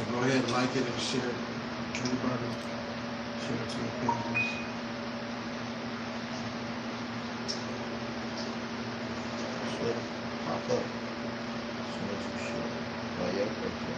So go ahead, like it and share it. Everybody, share it to your pages. Should pop up as soon as you share. Oh yeah, okay.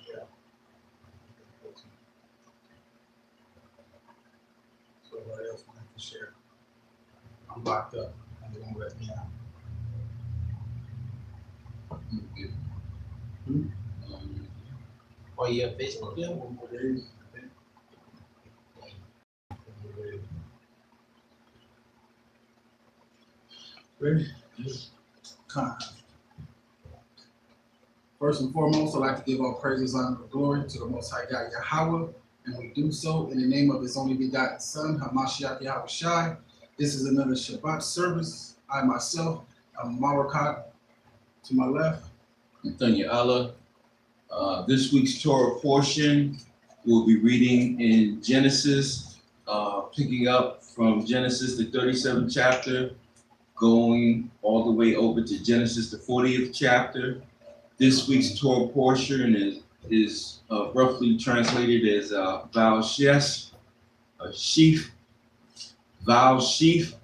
Yeah. So what else I have to share? I'm locked up and they won't let me out. Okay. Hmm? Oh yeah, Facebook. Yeah, one more day. Ready? Yes. Kind. First and foremost, I'd like to give all praises, honor, and glory to the Most High God Yahweh, and we do so in the name of His only begotten Son, Hamashiach Yahweh Shai. This is another Shabbat service. I myself am Marakat to my left. Nathaniel Allah. This week's Torah portion we'll be reading in Genesis, picking up from Genesis, the 37th chapter, going all the way over to Genesis, the 40th chapter. This week's Torah portion is roughly translated as Vayeshev, a sheaf, Vayeshev,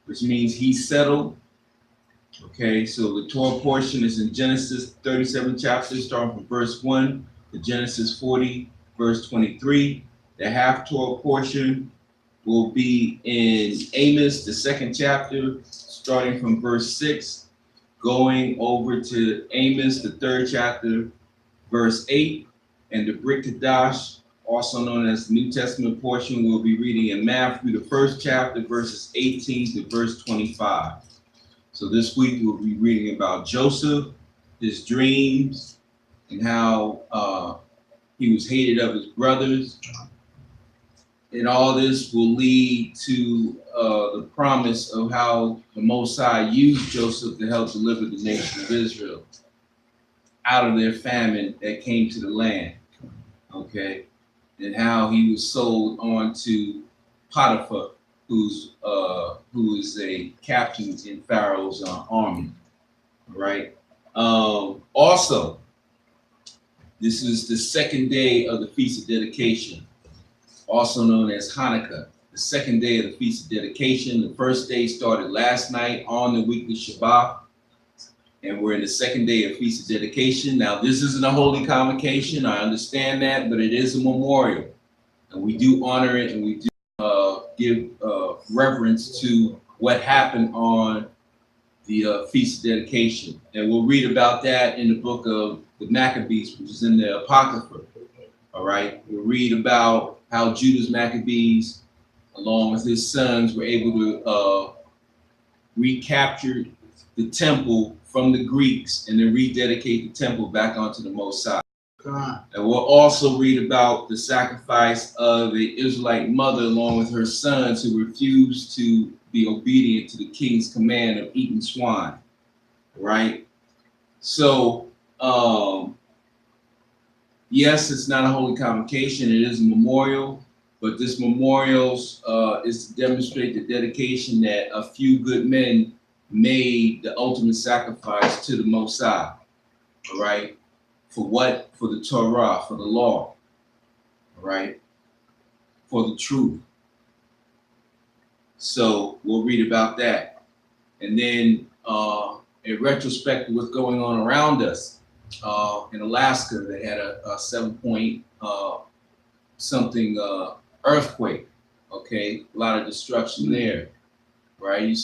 which means he settled. Okay, so the Torah portion is in Genesis 37 chapters, starting from verse 1 to Genesis 40, verse 23. The half Torah portion will be in Amos, the second chapter, starting from verse 6, going over to Amos, the third chapter, verse 8. And the Brit Kadash, also known as the New Testament portion, we'll be reading in Matthew, the first chapter, verses 18 to verse 25. So this week we'll be reading about Joseph, his dreams, and how he was hated of his brothers. And all this will lead to the promise of how the Most High used Joseph to help deliver the nation of Israel out of their famine that came to the land. Okay, and how he was sold on to Potiphar, who is a captain in Pharaoh's army. Right. Also, This is the second day of the Feast of Dedication, also known as Hanukkah. The second day of the Feast of Dedication. The first day started last night on the weekly Shabbat, and we're in the second day of Feast of Dedication. Now, this isn't a holy convocation, I understand that, but it is a memorial, and we do honor it, and we do give reverence to what happened on the Feast of Dedication. And we'll read about that in the book of the Maccabees, which is in the Apocrypha. All right, we'll read about how Judah's Maccabees, along with his sons, were able to recapture the temple from the Greeks and then rededicate the temple back onto the Most High. And we'll also read about the sacrifice of the Israelite mother along with her sons who refused to be obedient to the king's command of eating swine. Right? So, yes, it's not a holy convocation, it is a memorial, but this memorial is to demonstrate the dedication that a few good men made the ultimate sacrifice to the Most High. All right? For what? For the Torah, for the law, all right? For the truth. So we'll read about that. And then in retrospect of what's going on around us, in Alaska, they had a 7 something earthquake, okay? A lot of destruction there, right?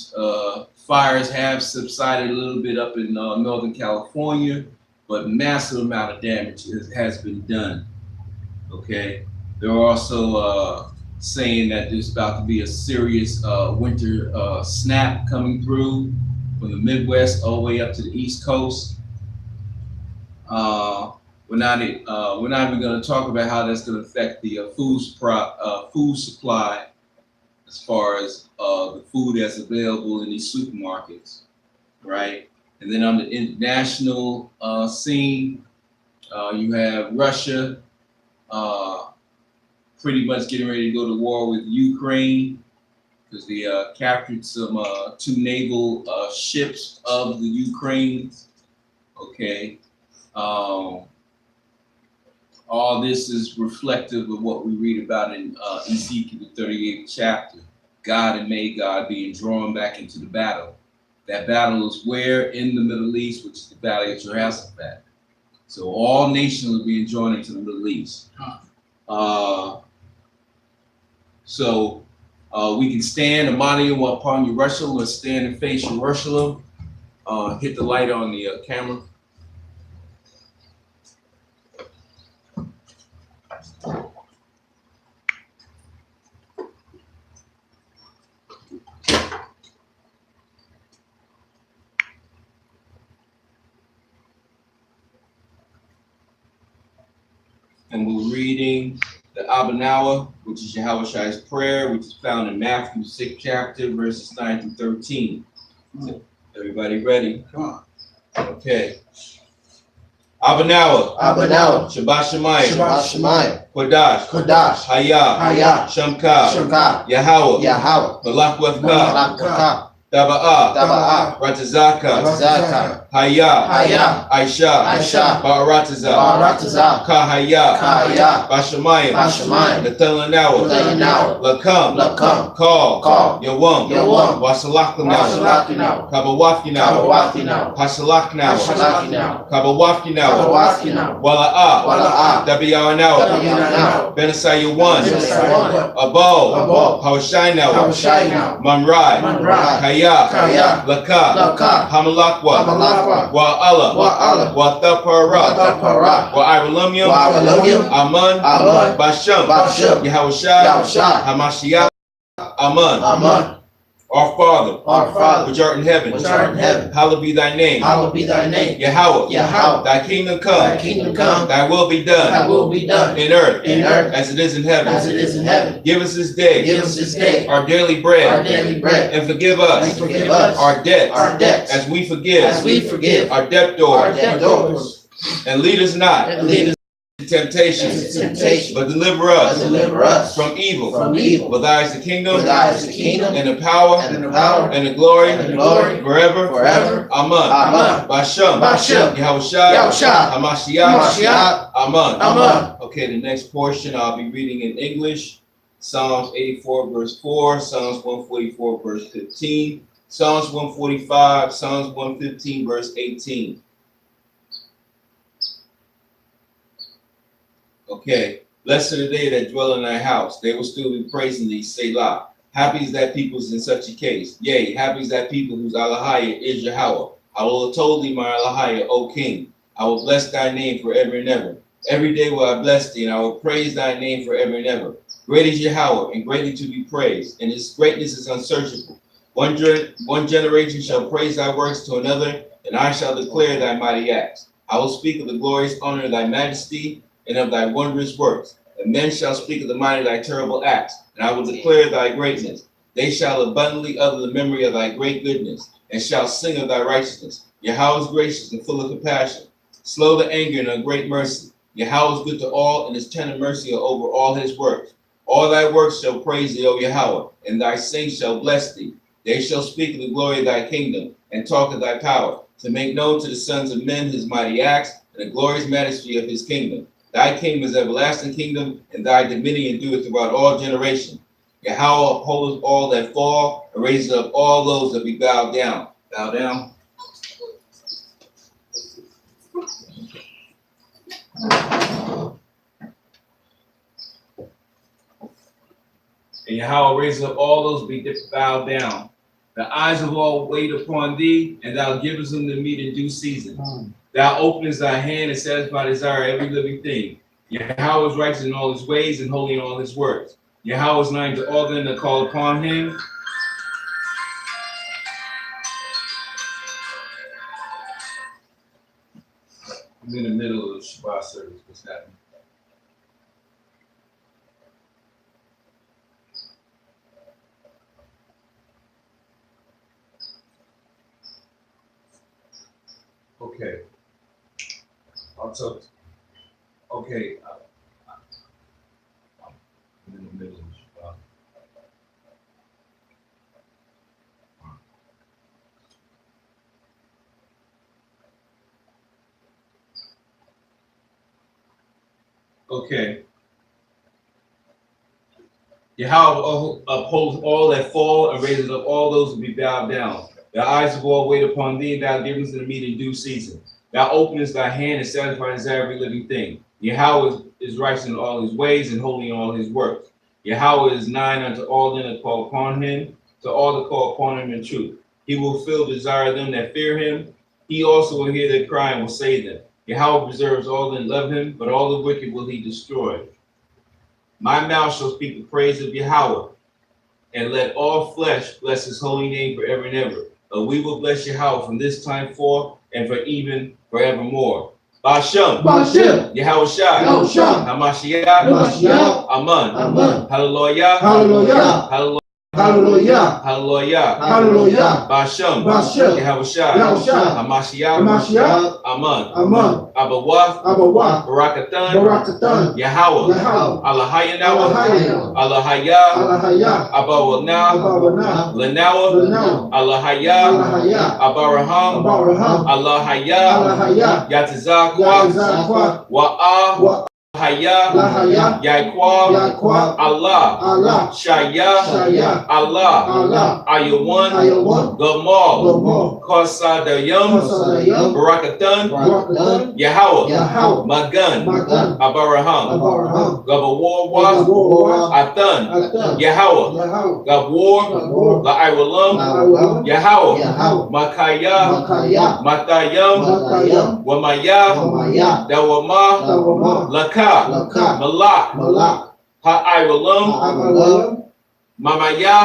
Fires have subsided a little bit up in Northern California, but massive amount of damage has been done, okay? They're also saying that there's about to be a serious winter snap coming through from the Midwest all the way up to the East Coast. We're not even going to talk about how that's going to affect the food supply as far as the food that's available in these supermarkets, right? And then on the international scene, you have Russia pretty much getting ready to go to war with Ukraine because they captured some 2 naval ships of the Ukraine. Okay. All this is reflective of what we read about in Ezekiel, the 38th chapter. God and may God being drawn back into the battle. That battle is where? In the Middle East, which is the Valley of Jehoshaphat. So all nations are being drawn into the Middle East. So we can stand, Amadia, upon Jerusalem. Let's stand and face Jerusalem. Hit the light on the camera. And we're reading the Abanawa, which is Yahweh's prayer, which is found in Matthew 6th chapter, verses 9 through 13. Everybody ready? Come on. Okay. Abanawa. Shabbat Shemayim. Kodash. Hayah. Shamka. Yahweh. Malach Wavka. Daba'ah. Ratazaka. Hayah. Aisha. Ba'arataza. Kahaya. Bashamayim. Nathanawa. Lakam. Call. Yawam. Wasalakanawa. Kabawafkinawa. Hasalaknawa. Kabawafkinawa. Wala'ah. Dabiyawanawa. Benasayawan. Abo. Hawashainawa. Manrai. Kaya. Laka. Hamalakwa. Wa'ala. Wathapara. Wa'iralumium. Aman. Basham. Yahushua. Hamashiach. Aman. Our Father, which art in heaven, hallowed be thy name. Yahweh, thy kingdom come, thy will be done, in earth, as it is in heaven. Give us this day, our daily bread, and forgive us, our debts, as we forgive, our debtors, and lead us not temptation, but deliver us from evil. For thine is the kingdom, and the power, and the glory, forever. Amen. Bashem. Yahushua. Hamashiach. Amen. Okay, the next portion I'll be reading in English. Psalms 84 verse 4, Psalms 144 verse 15, Psalms 145, Psalms 115 verse 18. Okay, blessed are they that dwell in thy house. They will still be praising thee, Selah. Happy is that people in such a case. Yea, happy is that people whose Alahaya is Yahweh. I will have told thee my Alahaya, O King. I will bless thy name forever and ever. Every day will I bless thee, and I will praise thy name forever and ever. Great is Yahweh, and greatly to be praised, and his greatness is unsearchable. One generation shall praise thy works to another, and I shall declare thy mighty acts. I will speak of the glorious honor of thy majesty, and of thy wondrous works. And men shall speak of the might of thy terrible acts, and I will declare thy greatness. They shall abundantly utter the memory of thy great goodness, and shall sing of thy righteousness. Yahweh is gracious and full of compassion, slow to anger and of great mercy. Yahweh is good to all, and his tender mercy are over all his works. All thy works shall praise thee, O Yahweh, and thy saints shall bless thee. They shall speak of the glory of thy kingdom, and talk of thy power, to make known to the sons of men his mighty acts, and the glorious majesty of his kingdom. Thy kingdom is everlasting kingdom, and thy dominion doeth throughout all generations. Yahweh upholdeth all that fall, and raises up all those that be bowed down. Bow down. And Yahweh raises up all those be bowed down. The eyes of all wait upon thee, and thou givest them the meat in due season. Thou openest thy hand and satisfy desire every living thing. Yahweh is righteous in all his ways and holy in all his works. Yahweh is nigh to all them that call upon him. I'm in the middle of the Shabbat service. What's happening? Okay. I'll talk. Okay. I'm in the middle of Shabbat. Okay. Yahweh upholds all that fall and raises up all those who be bowed down. The eyes of all wait upon thee, and thou givest them the meat in due season. Thou openest thy hand and satisfies every living thing. Yahweh is righteous in all his ways and holy in all his works. Yahweh is nigh unto all them that call upon him, to all that call upon him in truth. He will fill the desire of them that fear him. He also will hear their cry and will save them. Yahweh preserves all that love him, but all the wicked will he destroy. My mouth shall speak the praise of Yahweh, and let all flesh bless his holy name forever and ever. We will bless Yahweh from this time forth and for even forevermore. Bashem. Yahushua. Hamashiach. Amen. Hallelujah. Hallelujah. Hallelujah. Hallelujah. Hallelujah. Bashem. Bashem. Yahushua. Hamashiach. Amen. Abawah. Barakatan. Yahweh. Alahaya Nawa. Alahaya. Abawana. Lenawa. Alahaya. Abaraham. Alahaya. Yatizakwa. Wa'a. Haya, Yaquab, Allah, Shaya, Allah, Ayawan, Gamal, Kosadayam, Barakatan, Yahweh, Magan, Abaraham, Gabawarwa, Atan, Yahweh, Gabwar, La'iralam, Yahweh, Makaya, Matayam, Wamaya, Dawama, Laka, Malak, Ha'iralam, Mamaya,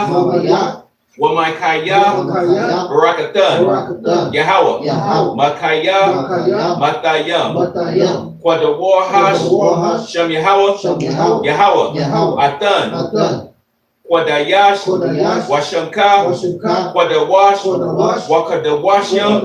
Wamakaya, Barakatan, Yahweh, Makaya, Matayam, Quadawarhash, Shem Yahweh, Atan, Quadayash, Washamka, Quadawash, Wakadawasham,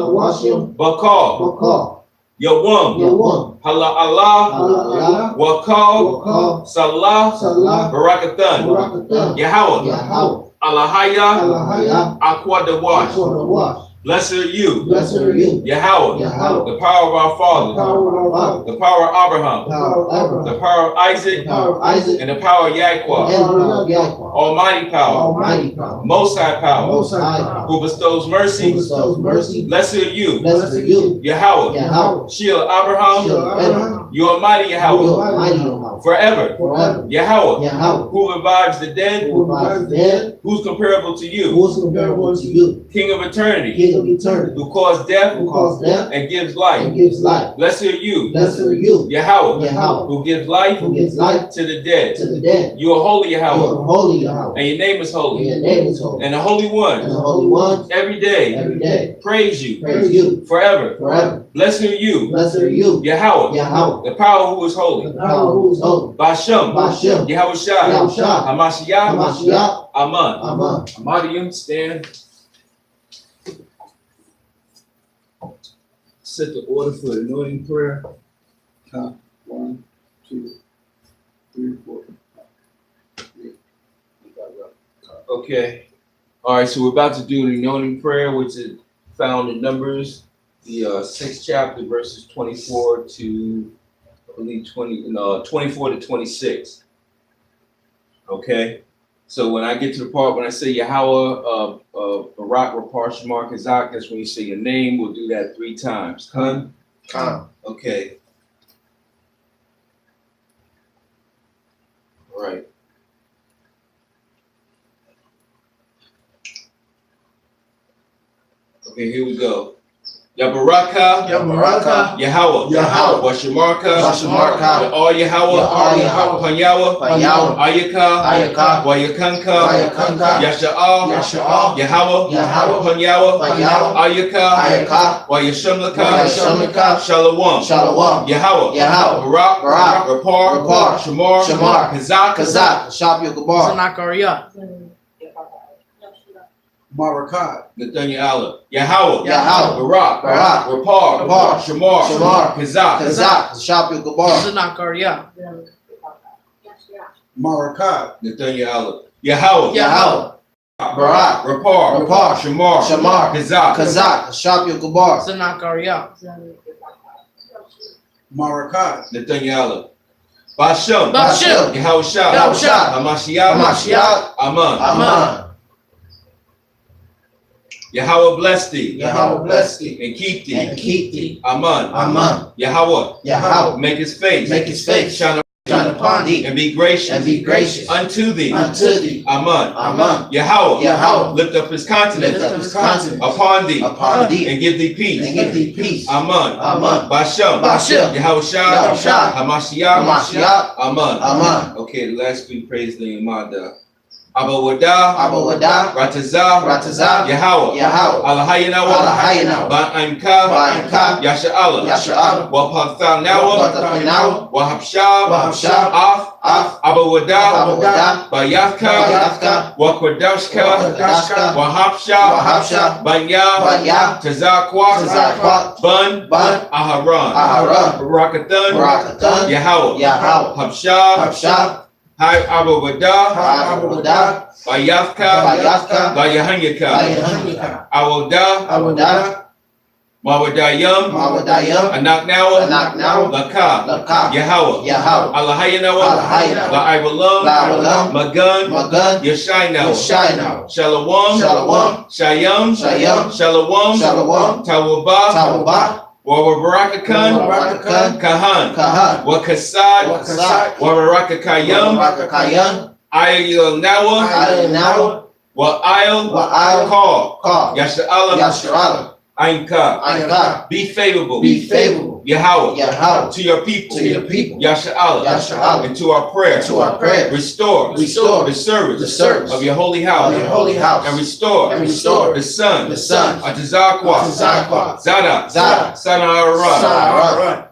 Bakal, Yawam, Yawam, Hala Allah, Allah, Wakal, Wakal, Salah, Salah, Barakatan, Barakatan, Yahweh, Yahweh, Alahaya, Alahaya, Aqua de Wash. Wash. Blessed are you, Blessed are you, Yahweh, Yahweh, the power of our the father, power of our Father, the power of Abraham, the power of Abraham, the power of the Isaac, power of Isaac, and the power of and Yahweh, the power of Yahweh, Almighty power, Almighty power, Most High power, Most High power, who bestows who mercy. bestows mercy. Blessed are you, Blessed are you, Yahweh, Yahweh, Shield Abraham, Shield of Abraham, you Almighty you Yahweh, Almighty Yahweh, forever, forever, Yahweh, Yahweh, who revives the dead, who revives the dead, who's comparable to you, who is comparable to you, King of eternity, King of eternity, who caused death who caused death and gives and life. gives life. Blessed are you, Blessed are you, Yahweh, Yahweh, who gives life who gives life to the dead. to the dead. You are holy, You Yahweh, are holy, Yahweh, and your name is and holy. your name is holy. And the Holy And the One, Holy One, every day, every day, praise you praise you forever. forever. Blessed are you, Blessed are you, Yahweh, Yahweh, the power who is holy. the power who is holy. Bashem, Bashem, Yahweh Shai, Yahushua, Hamashiach, Hamashiach, Aman. Aman. Amadium, stand. Set the order for the anointing prayer. Count 1, 2, 3, 4. Okay. All right, so we're about to do the anointing prayer, which is found in Numbers, the 6th chapter, verses 24 to, I believe, 24 to 26. Okay. So when I get to the part when I say Yahweh, Barak, Rapar, Shamar, Kazak, that's when you say your name. We'll do that 3 times. Khan? Khan. Okay. All right. Okay, here we go. Yabaraka, Yabaraka, Yahweh, Yahweh, Washamarka, Washamarka, All Yahweh, All Yahweh, Panyawa, Panyawa, Ayaka, Ayaka, Wayakanka, Wayakanka, Yasha'al, Yasha'al, Yahweh, Yahweh, Panyawa, Panyawa, Ayaka, Ayaka, Wayashamlaka, Wayashamlaka, Shalom, Shalom, Yahweh, Yahweh, Barak, Barak, Rapar, Rapar, Shamar, Shamar, Kazak, Kazak, Shab Yogabar, Zanakaria. Marakat, Nathaniel, Yahweh, Yahweh, Barak, Barak, Rapar, Rapar, Shamar, Shamar, Kazak, Kazak, Shab Yogabar, Zanakaria. Marakat, Nathaniel, Yahweh, Yahweh, Barak, Rapar, Rapar, Shamar, Shamar, Kazak, Kazak, Shab Yogabar, Zanakaria. Marakat, Nathaniel, Bashem, Bashem, Yahushua, Yahushua, Hamashiach, Hamashiach, Aman, Aman, Yahweh bless thee, Yahweh bless thee, and keep and thee, keep thee, Aman, Aman, Yahweh, Yahweh, make his face, make his face shine shine upon thee, and be gracious, and be gracious unto thee, unto thee, Aman, Aman, Yahweh, Yahweh, lift up his lift countenance up his countenance upon thee, upon thee, and give thee peace, and give thee peace, Aman, Aman, Bashem, Bashem, Yahushua, Yahushua, Hamashiach, Hamashiach, Aman. Aman, Okay, the last three praise the Imada. Abawada, Abawada, Ratazah, Ratazah, Yahweh, Yahweh, Alahayanawa, Alahayanawa, Ba'imka, Ba'imka, Yasha'ala, Yasha'ala, Wapathalnawa, Watatanawa, Wahabshah, Wahabshah, Af, Abawada, Abawada, Bayafka, Bayafka, Wakwadashka, Wakwadashka, Wahabshah, Wahabshah, Banya, Banya, Tazaqwa, Tazaqwa, Bun, Bun, Aharon, Aharon, Barakathan, Barakathan, Yahweh, Yahweh, Habshah, Habshah, Hai Abawada, Abawada, Bayafka, Bayafka, Layahanyaka, Layahanyaka, Awada, Awada, Mawadayam, Mawadayam, Anaknawa, Anaknawa, Laka, Laka, Yahweh, Yahweh, Alahayanawa, Alahayanawa, Laibalam, Laibalam, Magun, Magun, Yashainawa, Yashainawa, Shalawam, Shalawam, Shayam, Shayam, Shalawam, Shalawam, Tawaba, Tawaba, Wabarakakan, Wabarakakan, Kahan, Kahan, Wakasad, Wakasad, Wabarakakayam, Wabarakakayam, Ayilnawa, Ayilnawa, Wa'il, Wa'il, Call, Call, Yasha'alam, Yasha'alam, Ainka, Ainka, be favorable, be favorable, Yahweh, Yahweh, to your people, to your people, Yasha'alam, Yasha'alam, and to our prayer, to our prayer, restore, restore the service, the service of your holy house, of your holy house, and restore, and restore the son, the sons, Atazakwa, Atazakwa, Zada, Zada, Son of Aaron, Son of Aaron,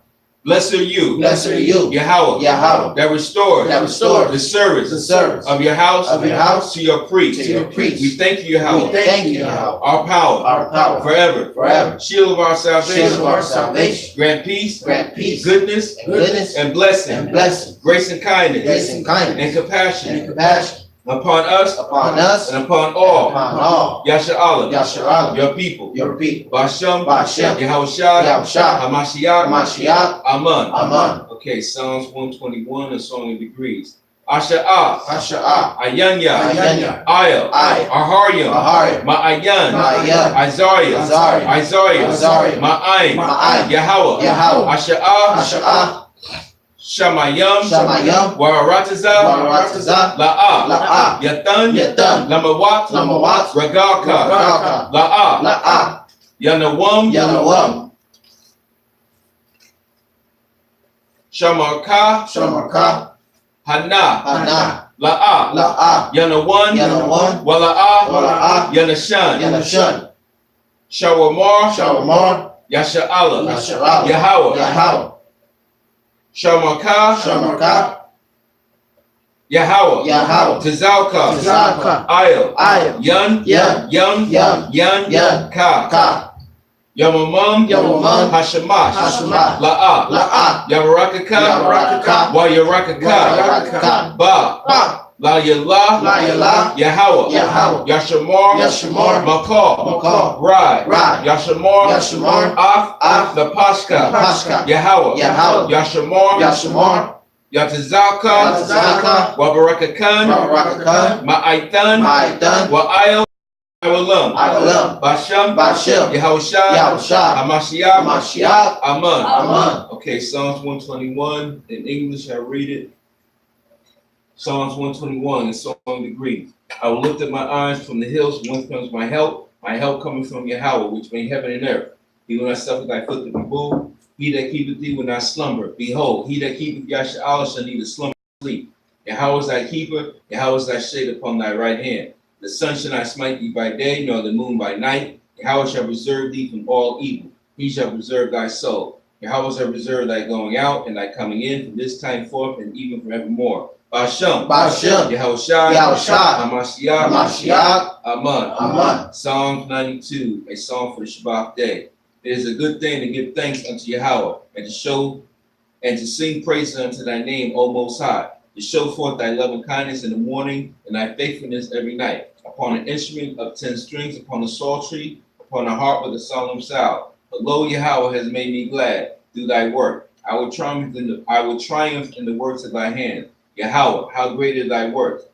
Blessed are you, Blessed are you, Yahweh, Yahweh, that restores that restores the service the service of your house to your priest. your priests. We thank you, We Yahweh, thank you, Yahweh, our power, our power, forever, forever. shield of our Shield salvation, of our salvation, grant peace, grant peace, goodness, goodness, and blessing, and blessing, grace and kindness, grace and and kindness, compassion and compassion upon us upon us, and upon all, Yasha Allah, Yasharallah, your people. your people. Bashem, Bashem, Yahushua, Yahushua, Hamashiach, Hamashiach, Aman. Aman, Okay, Psalms 121, a song of degrees. Asha'ah, Asha'ah, Ayanya, Ayanya, Ayah, Ayah, Aharyam, Aharyam, Ma'ayan, Ma'ayan, Isaiah, Azariah, Isaiah, Azariah, Ma'ayin, Ma'ayin, Yahweh, Yahweh, Asha'ah, Asha'ah, Shamayam, Shamayam, Warataza, Warataza, La'ah, La'ah, Yatan, Yatan, Lamawat, Lamawat, Ragalka, Ragalka, La'ah, La'ah, Yanawam, Yanawam, Shamarka, Shamarka, Hana, Hana, La'ah, La'ah, Yanawan, Yanawan, Wala'ah, Wala'ah, Yanashan, Yanashan, Shawamar, Shawamar, Yasha'Allah, Yasharallah, Yahweh, Yahweh, Shamarka, Shamarka, Yahweh, Yahweh, Tazalka, Tazalka, Ayel, Ayel, Yun, Yun, Yum, Yun, Yun, Yun, Ka, Ka, Yamamam, Yamamam, Hashamash, Hashamash, La'ah, La'ah, Yabarakaka, Yabarakaka, Wayarakaka, Yabarakaka, Ba, Ba, La Yalah, La Yalah, Yahweh, Yahweh, Yashamar, Yashamar, Makal, Makal, Rai, Rai, Yashamar, Yashamar, Af, Napashka, Napashka, Yahweh, Yahweh, Yashamar, Yashamar, Yatazalka, Yatazalka, Wabarakakan, Wabarakakan, Ma'aitan, Ma'aitan, Wa'ayel, Awalam, Awalam, Basham, Bashem, Yahushua, Yahushua, Hamashiach, Hamashiach, Aman. Aman. Okay, Psalms 121 in English, I read it. Psalms 121 in song degree. I will lift up my eyes from the hills, from whence comes my help coming from Yahweh, which made heaven and earth. He will not suffer thy foot to be moved. He that keepeth thee will not slumber. Behold, he that keepeth Yasharallah shall neither slumber nor sleep. Yahweh is thy keeper, Yahweh is thy shade upon thy right hand. The sun shall not smite thee by day, nor the moon by night. Yahweh shall preserve thee from all evil. He shall preserve thy soul. Yahweh shall preserve thy going out and thy coming in from this time forth and even forevermore. Bashem, Bashem, Yahushua, Yahushua, Hamashiach, Hamashiach, Aman. Aman. Psalm 92, a song for the Shabbat day. It is a good thing to give thanks unto Yahweh and to show and to sing praises unto thy name, O Most High, to show forth thy loving kindness in the morning and thy faithfulness every night. Upon an instrument of 10 strings, upon a psaltery, upon a harp with a solemn sound. But lo, Yahweh has made me glad through thy work. I will triumph in the works of thy hands. Yahweh, how great is thy work,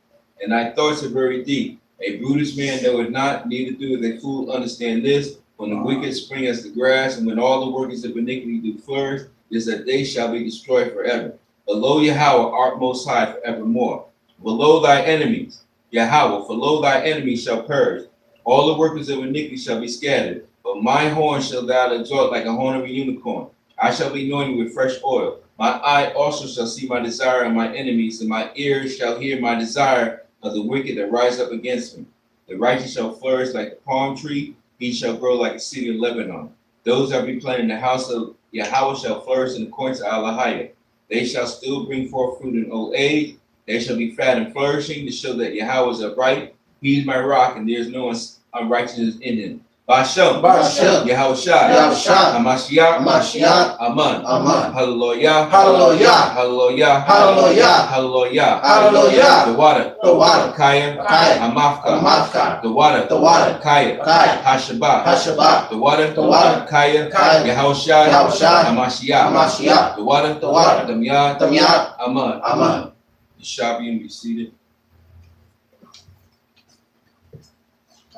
and thy thoughts are very deep. A brutish man knoweth not, neither doeth a fool understand this. When the wicked spring as the grass, and when all the workers of iniquity do flourish, is that they shall be destroyed forever. But lo, Yahweh art most high forevermore. Below thy enemies, Yahweh, for lo thy enemies shall perish. All the workers of iniquity shall be scattered. But my horn shall thou exalt like a horn of a unicorn. I shall be anointed with fresh oil. My eye also shall see my desire of my enemies, and my ears shall hear my desire of the wicked that rise up against me. The righteous shall flourish like the palm tree, he shall grow like a cedar of Lebanon. Those that be planted in the house of Yahweh shall flourish in the courts of Allahiyah. They shall still bring forth fruit in old age. They shall be fat and flourishing to show that Yahweh is upright. He is my rock, and there is no unrighteousness in him. Bashem, Bashem, Yahushua, Yahushua, Hamashiach, Hamashiach, Aman. Aman. Hallelujah. Hallelujah. Hallelujah. Hallelujah. Hallelujah. Hallelujah. The water. The water. Kaya. Kaya. Amafka. Amafka. The water. The water. Kaya. Kaya. Hashabah. Hashabah. The water. The water. Kaya. Kaya. Yahushua. Yahushua. Hamashiach. Hamashiach. The water. The water. Damyat. Damyat. Aman. Aman. You shall be seated.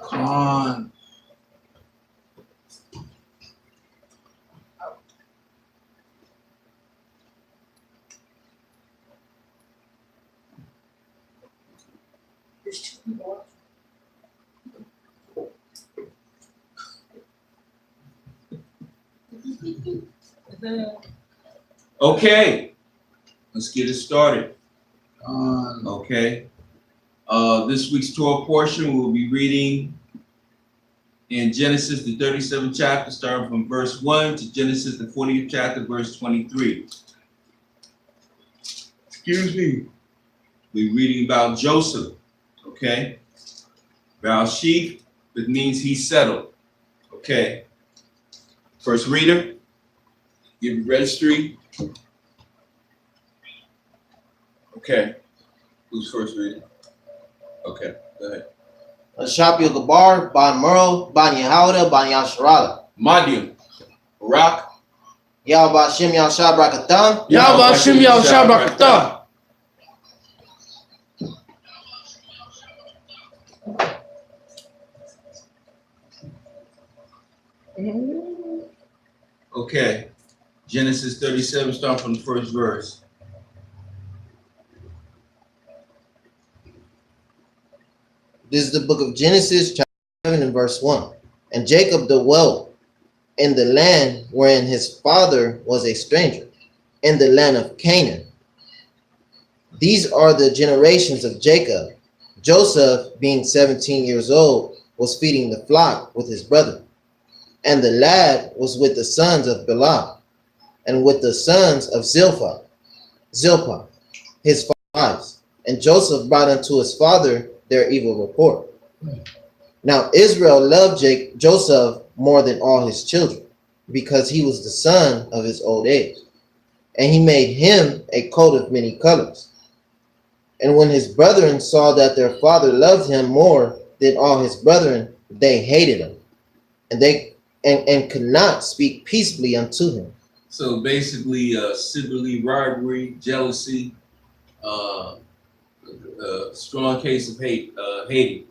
Come on. Okay. Let's get it started. Come on. Okay. This week's Torah portion, we'll be reading in Genesis, the 37th chapter, starting from verse 1 to Genesis, the 40th chapter, verse 23. Excuse me. We're reading about Joseph, okay? Vayeshev, it means he settled, okay? First reader, give you registry. Okay, who's first reader? Okay, go ahead. Shapi Gabar, Ban Murrow, Ban Yehuda, Ban Yasharala. Madium, Barak, Yah Bashim Yashab Rakatan. Yahweh Hashem Yahushua Barakatah. okay. Genesis 37, start from the first verse. This is the book of Genesis, chapter 7 and verse 1. And Jacob dwelt in the land wherein his father was a stranger, in the land of Canaan. These are the generations of Jacob. Joseph, being 17 years old, was feeding the flock with his brother. And the lad was with the sons of Bilhah, and with the sons of Zilpah, his wives. And Joseph brought unto his father their evil report. Now Israel loved Joseph more than all his children, because he was the son of his old age. And he made him a coat of many colors. And when his brethren saw that their father loved him more than all his brethren, they hated him, and could not speak peaceably unto him. So basically, sibling rivalry, jealousy, strong case of hating.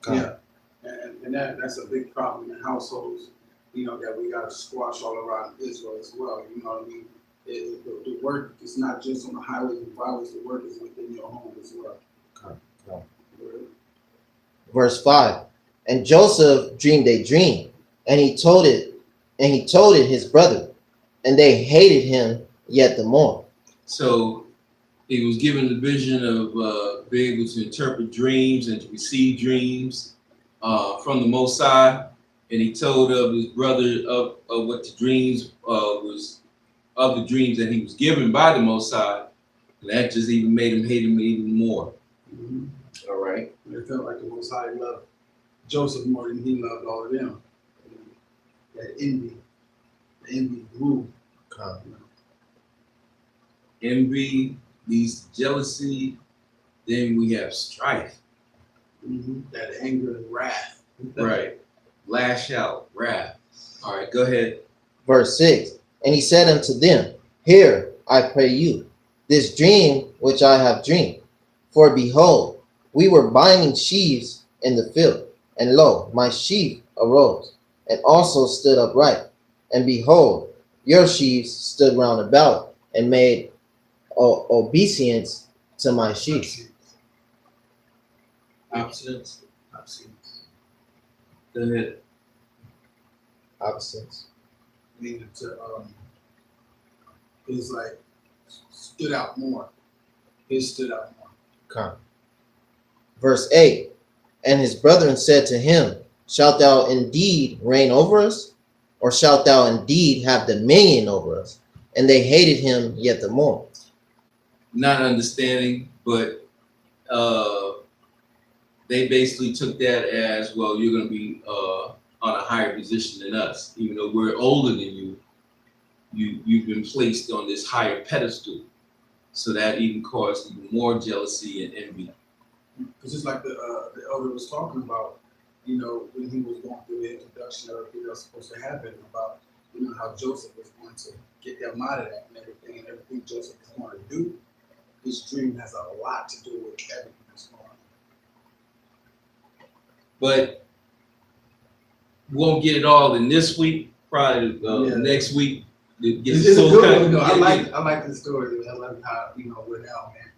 Yeah, and that's a big problem in households, that we got to squash all around Israel as well. You know what I mean? The work is not just on the highways and byways. The work is within your home as well. Verse 5. And Joseph dreamed a dream, and he told it his brother, and they hated him yet the more. So he was given the vision of being able to interpret dreams and to receive dreams from the Most High, and he told of his brother of what the dreams was of the dreams that he was given by the Most High, and that just even made him hate him even more. Mm-hmm. All right. It felt like the Most High loved Joseph more than he loved all of them. That envy grew. Envy leads to jealousy. Then we have strife. Mm-hmm. That anger and wrath. Right. Lash out, wrath. All right, go ahead. Verse 6. And he said unto them, Hear, I pray you, this dream which I have dreamed. For behold, we were binding sheaves in the field, and lo, my sheaf arose, and also stood upright. And behold, your sheaves stood round about, and made obeisance to my sheaf. Abstinence. Go ahead. Opposites. Meaning to it's like stood out more. His stood out more. Come. Verse 8. And his brethren said to him, Shalt thou indeed reign over us? Or shalt thou indeed have dominion over us? And they hated him yet the more. Not understanding, but they basically took that as, well, you're going to be on a higher position than us. Even though we're older than you, you've been placed on this higher pedestal. So that even caused even more jealousy and envy. Because just like the elder was talking about, when he was going through the introduction of everything that was supposed to happen about, how Joseph was going to get them out of that and everything Joseph was going to do. This dream has a lot to do with everything that's going on. But we won't get it all in this week. Probably next week. It's a good one, though. I like the story. I like how it went out, man.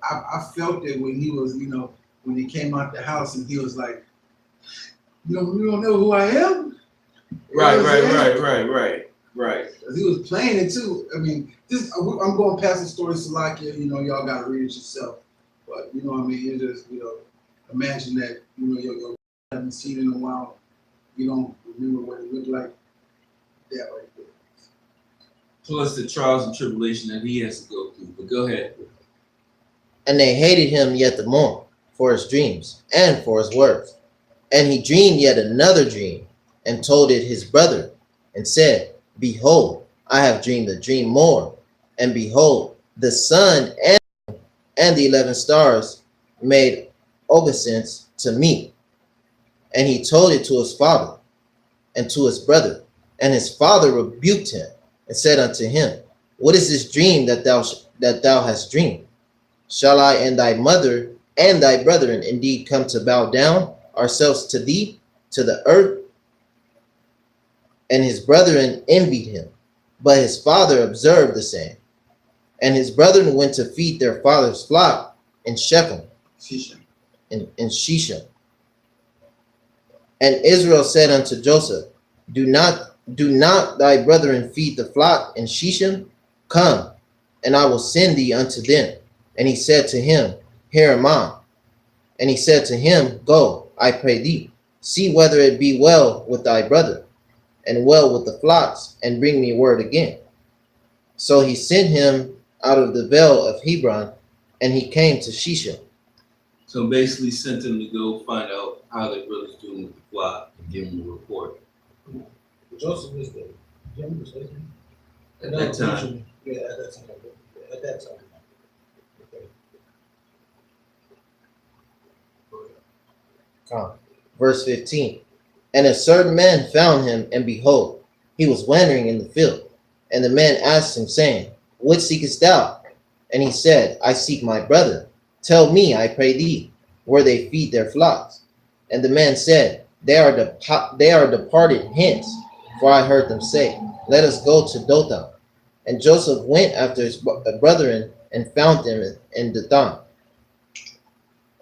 I felt it when he was, when he came out the house and he was like, you don't know who I am? Right. He was playing it too. I mean, I'm going past the story, Salakia, y'all got to read it yourself. But, it's just, imagine that, your haven't seen in a while, you don't remember what it looked like. That right there. Plus the trials and tribulation that he has to go through. But go ahead. And they hated him yet the more for his dreams and for his words. And he dreamed yet another dream, and told it his brother, and said, Behold, I have dreamed a dream more. And behold, the sun and the 11 stars made obeisance to me. And he told it to his father and to his brother. And his father rebuked him and said unto him, What is this dream that thou hast dreamed? Shall I and thy mother and thy brethren indeed come to bow down ourselves to thee, to the earth? And his brethren envied him, but his father observed the same. And his brethren went to feed their father's flock in Shechem, in Shechem. And Israel said unto Joseph, Do not thy brethren feed the flock in Shechem? Come, and I will send thee unto them. And he said to him, Here am I. And he said to him, Go, I pray thee, see whether it be well with thy brother, and well with the flocks, and bring me word again. So he sent him out of the vale of Hebron, and he came to Shechem. So basically sent him to go find out how their brother's doing with the flock and give him a report. Joseph was the youngest, wasn't he? At that time. Yeah, at that time. At that time. Okay. Verse 15. And a certain man found him, and behold, he was wandering in the field. And the man asked him, saying, What seekest thou? And he said, I seek my brother. Tell me, I pray thee, where they feed their flocks. And the man said, They are departed hence, for I heard them say, Let us go to Dothan. And Joseph went after his brethren and found them in Dothan.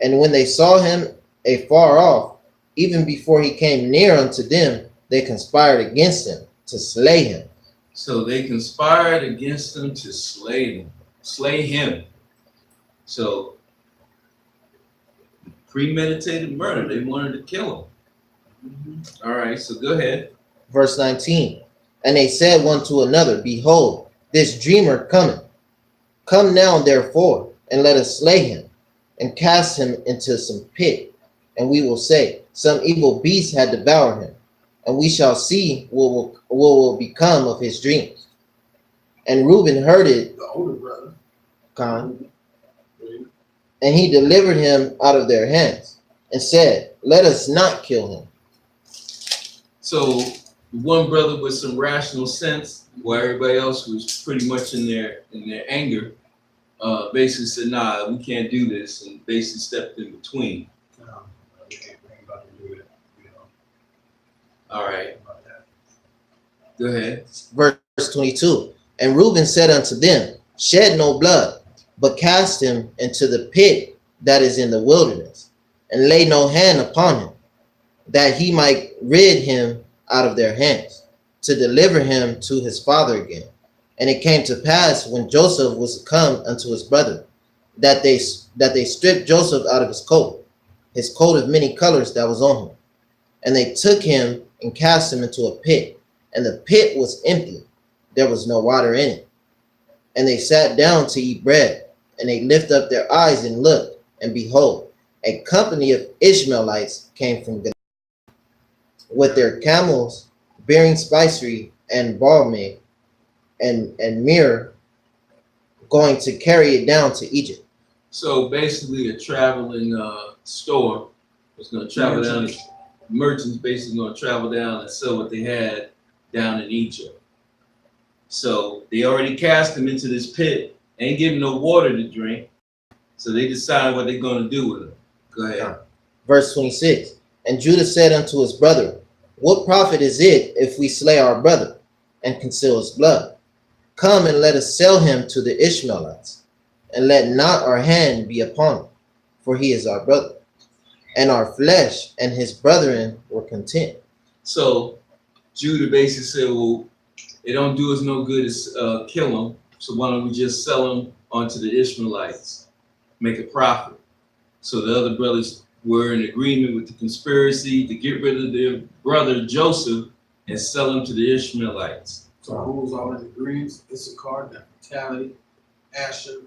And when they saw him afar off, even before he came near unto them, they conspired against him to slay him. So they conspired against him to slay him. So premeditated murder. They wanted to kill him. All right, so go ahead. Verse 19. And they said one to another, Behold, this dreamer cometh. Come now, therefore, and let us slay him, and cast him into some pit. And we will say, Some evil beast had devoured him, and we shall see what will become of his dreams. And Reuben heard it, The older brother. and he delivered him out of their hands, and said, Let us not kill him. So one brother with some rational sense, while everybody else was pretty much in their anger, basically said, Nah, we can't do this, and basically stepped in between. All right. Go ahead. Verse 22. And Reuben said unto them, Shed no blood, but cast him into the pit that is in the wilderness, and lay no hand upon him, that he might rid him out of their hands, to deliver him to his father again. And it came to pass, when Joseph was come unto his brother, that they stripped Joseph out of his coat of many colors that was on him. And they took him and cast him into a pit, and the pit was empty. There was no water in it. And they sat down to eat bread, and they lifted up their eyes and looked, and behold, a company of Ishmaelites came from Galilee, with their camels bearing spicery and balm and myrrh, going to carry it down to Egypt. So basically a traveling store was going to travel down. Merchants basically going to travel down and sell what they had down in Egypt. So they already cast him into this pit, ain't giving no water to drink. So they decide what they're going to do with him. Go ahead. Verse 26. And Judah said unto his brother, What profit is it if we slay our brother and conceal his blood? Come and let us sell him to the Ishmaelites, and let not our hand be upon him, for he is our brother. And our flesh and his brethren were content. So Judah basically said, well, it don't do us no good to kill him. So why don't we just sell him onto the Ishmaelites, make a profit? So the other brothers were in agreement with the conspiracy to get rid of their brother Joseph and sell him to the Ishmaelites. So who was all in agreement? Issachar, Naphtali, Asher,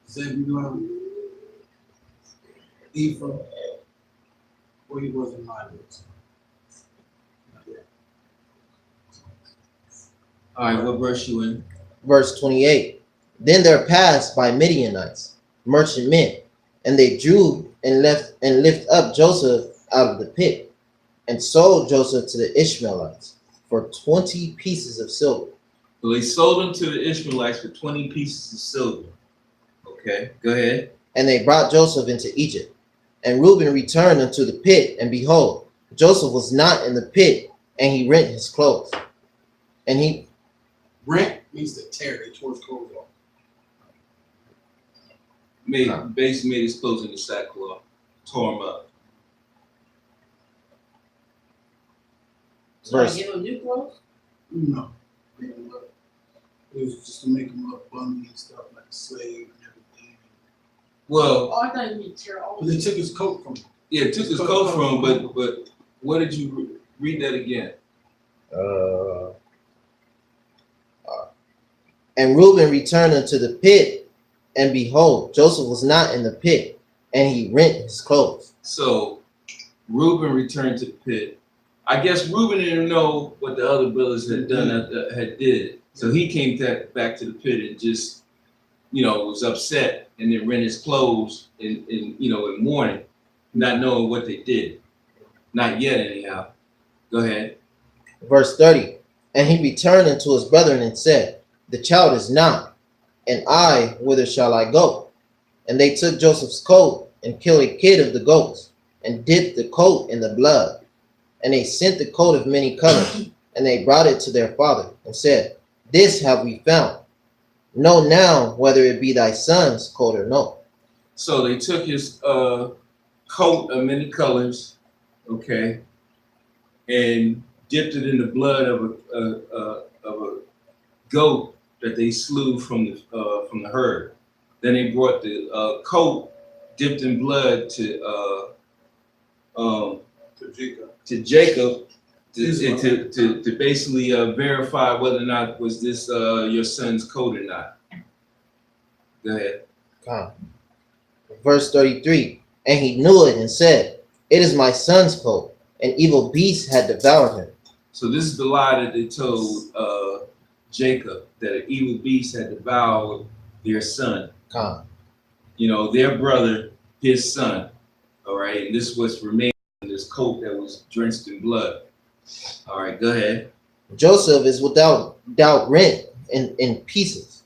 Zebulun, Ephraim. Where he was in line with. All right, what verse you in? Verse 28. Then there passed by Midianites, merchant men, and they drew and lift up Joseph out of the pit, and sold Joseph to the Ishmaelites for 20 pieces of silver. So they sold him to the Ishmaelites for 20 pieces of silver. Okay, go ahead. And they brought Joseph into Egypt. And Reuben returned unto the pit, and behold, Joseph was not in the pit, and he rent his clothes. And he Rent means to tear. They tore his clothes off. Basically made his clothes into sackcloth, tore him up. So I give him new clothes? No. It was just to make him look bummy and stuff, like a slave and everything. Well, Oh, I thought you meant tear off. But they took his coat from him. yeah, took his coat from him, but what did you read that again? And Reuben returned unto the pit, and behold, Joseph was not in the pit, and he rent his clothes. So Reuben returned to the pit. I guess Reuben didn't know what the other brothers had done, had did. So he came back to the pit and just, was upset and then rent his clothes in mourning, not knowing what they did. Not yet, anyhow. Go ahead. Verse 30. And he returned unto his brethren and said, the child is not, and I, whither shall I go? And they took Joseph's coat and killed a kid of the goats, and dipped the coat in the blood. And they sent the coat of many colors, and they brought it to their father, and said, this have we found. Know now whether it be thy son's coat or no. So they took his coat of many colors, okay, and dipped it in the blood of a goat that they slew from the herd. Then they brought the coat dipped in blood to Jacob to basically verify whether or not was this your son's coat or not. Go ahead. Verse 33. And he knew it and said, it is my son's coat. An evil beast had devoured him. So this is the lie that they told Jacob, that an evil beast had devoured their son. Their brother, his son. All right, and this was remained in this coat that was drenched in blood. All right, go ahead. Joseph is without doubt rent in pieces,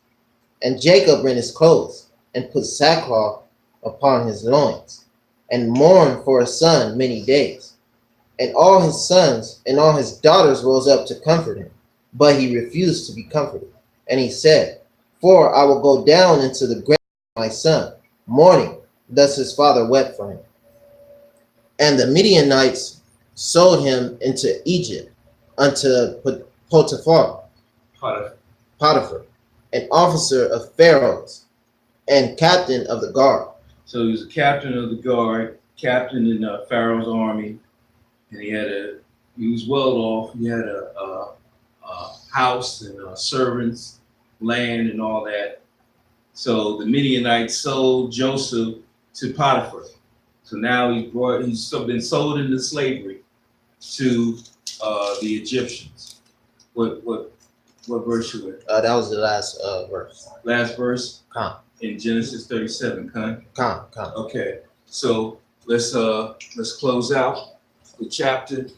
and Jacob rent his clothes, and put sackcloth upon his loins, and mourned for his son many days. And all his sons and all his daughters rose up to comfort him, but he refused to be comforted. And he said, for I will go down into the grave of my son, mourning. Thus his father wept for him. And the Midianites sold him into Egypt unto Potiphar, an officer of Pharaoh's and captain of the guard. So he was a captain of the guard, captain in Pharaoh's army, and he was well off. He had a house and servants, land, and all that. So the Midianites sold Joseph to Potiphar. So now he's been sold into slavery to the Egyptians. What verse you in? That was the last verse. Last verse? Con. In Genesis 37, Con. Con. Okay, so let's close out the chapter.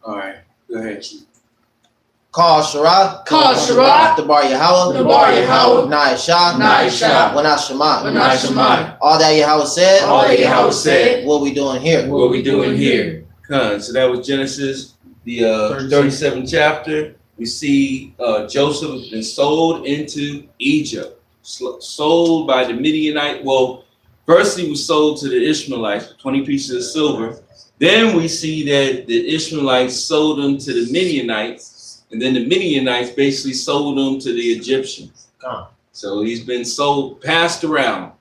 All right, go ahead, Chief. Call Shara. The Bar Yahweh. Nai Shah. Wanah Shemai. All that Yahweh said. What we doing here? What we doing here? Con. So that was Genesis, the 37th chapter. We see Joseph has been sold into Egypt, sold by the Midianite. Well, first he was sold to the Ishmaelites for 20 pieces of silver. Then we see that the Ishmaelites sold them to the Midianites, and then the Midianites basically sold them to the Egyptians. So he's been sold, passed around.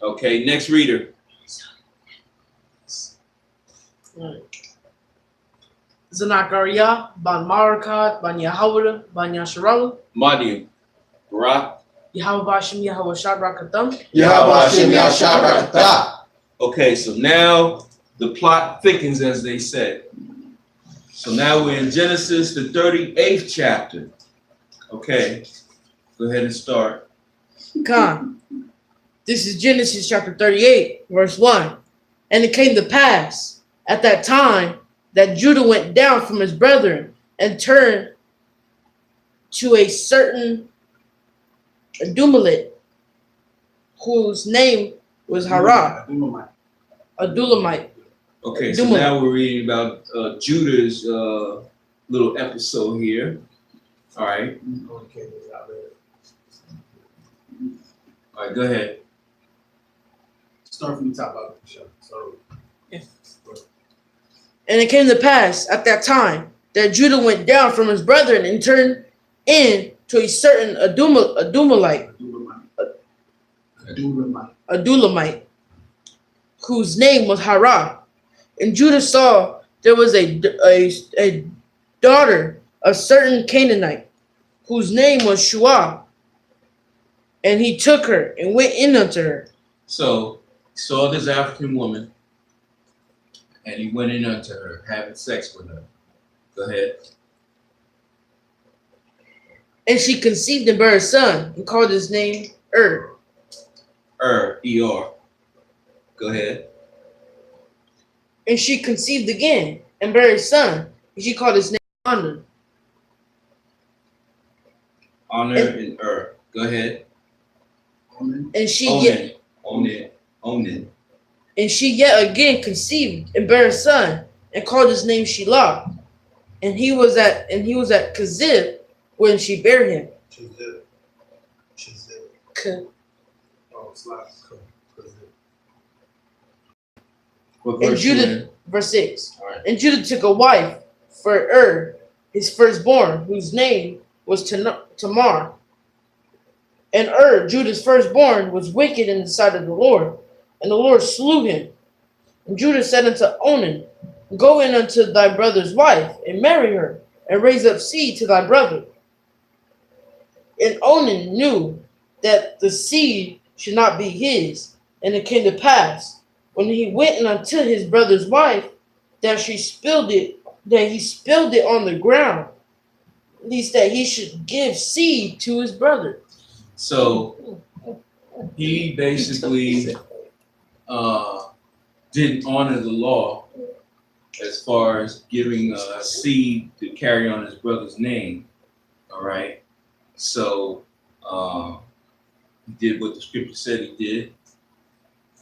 Okay, next reader. Zanakaria, Ban Marakat, Ban Yahawada, Ban Yasharala, Madian, Barak. Yahweh Bashim, Yahweh Shabrakatam. Yahweh Hashem Yahshua. Okay, so now the plot thickens, as they said. So now we're in Genesis, the 38th chapter. Okay, go ahead and start. Khan. This is Genesis chapter 38, verse 1. And it came to pass at that time that Judah went down from his brethren and turned to a certain Adulamite, whose name was Harah, Adulamite. Okay, so now we're reading about Judah's little episode here. All right. All right, go ahead. Start from the top of the show. So, And it came to pass at that time that Judah went down from his brethren and turned in to a certain Adulamite, whose name was Harah. And Judah saw there was a daughter of certain Canaanite, whose name was Shua. And he took her and went in unto her. So he saw this African woman, and he went in unto her, having sex with her. Go ahead. And she conceived and bare a son, and called his name Er. E-R. Go ahead. And she conceived again, and bare a son, and she called his name Honor. Honor and Go ahead. And she Onan. And she yet again conceived and bare a son, and called his name Shelah. And he was at Kazib when she bare him. And Judah, verse 6. Right. And Judah took a wife for his firstborn, whose name was Tamar. And Judah's firstborn, was wicked in the sight of the Lord, and the Lord slew him. And Judah said unto Onan, Go in unto thy brother's wife, and marry her, and raise up seed to thy brother. And Onan knew that the seed should not be his. And it came to pass, when he went in unto his brother's wife, that he spilled it on the ground, lest that he should give seed to his brother. So he basically didn't honor the law as far as giving a seed to carry on his brother's name. All right. So he did what the scripture said he did.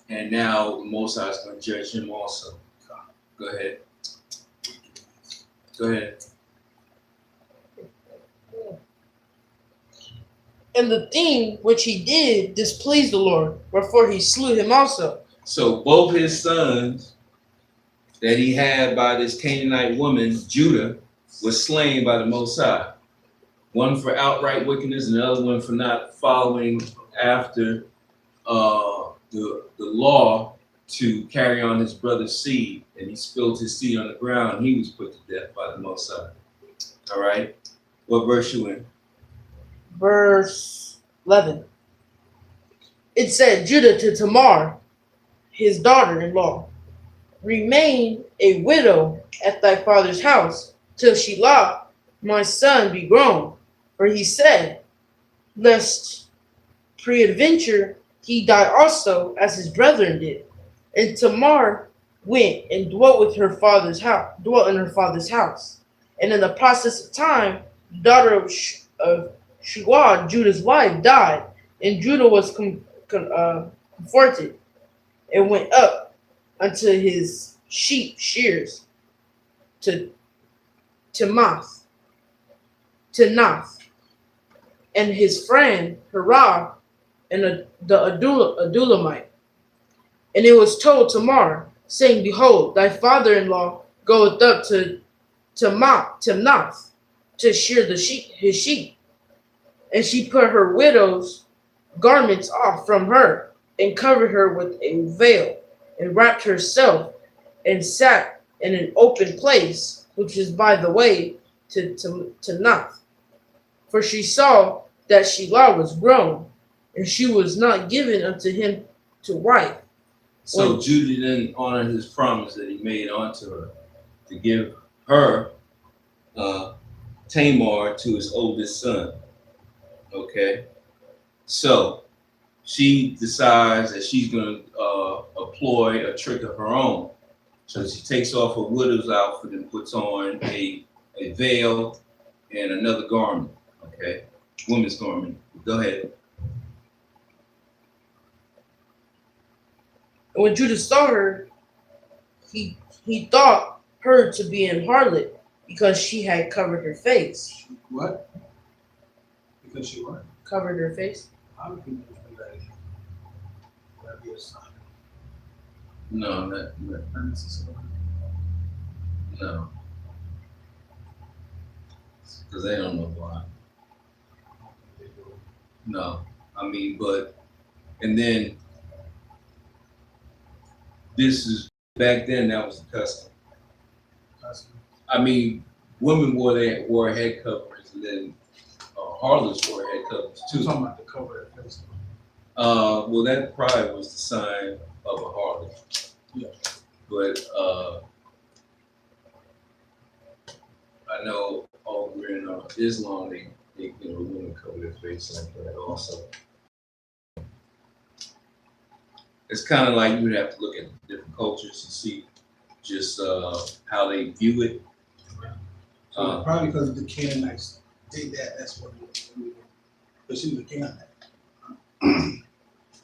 And now the Most High is going to judge him also. Go ahead. Go ahead. And the thing which he did displeased the Lord, wherefore he slew him also. So both his sons that he had by this Canaanite woman, Judah, was slain by the Most High. One for outright wickedness and the other one for not following after the law to carry on his brother's seed. And he spilled his seed on the ground. He was put to death by the Most High. All right. What verse you in? Verse 11. It said, Judah to Tamar, his daughter-in-law, remain a widow at thy father's house till Shelah, my son, be grown. For he said, lest peradventure he die also, as his brethren did. And Tamar went and dwelt in her father's house. And in the process of time, the daughter of Shua, Judah's wife, died, and Judah was comforted, and went up unto his sheep shears to Nath, and his friend Harah, and the Adulamite. And it was told Tamar saying, Behold, thy father-in-law goeth up to Timnath to shear his sheep. And she put her widow's garments off from her, and covered her with a veil, and wrapped herself, and sat in an open place, which is by the way to Timnath. For she saw that Shelah was grown, and she was not given unto him to wife. So Judah didn't honor his promise that he made unto her to give her Tamar to his oldest son. Okay, so she decides that she's going to employ a trick of her own. So she takes off her widow's outfit and puts on a veil and another garment. Okay, woman's garment. Go ahead. And when Judah saw her, he thought her to be an harlot, because she had covered her face. What? Because she what? Covered her face. How can you do that? That'd be a sign. No, not Necessarily. no, because they don't know why. No, I mean, but and then this is back then. That was the custom. I mean, women wore head coverings, and then harlots wore head coverings You're too. talking about the cover of the face. Well, that probably was the sign of a harlot. Yeah. But I know over in Islam, they women cover their face like that also. It's kind of like you would have to look at different cultures and see just how they view it. So probably because the Canaanites did that. That's what it was. Because she was a Canaanite.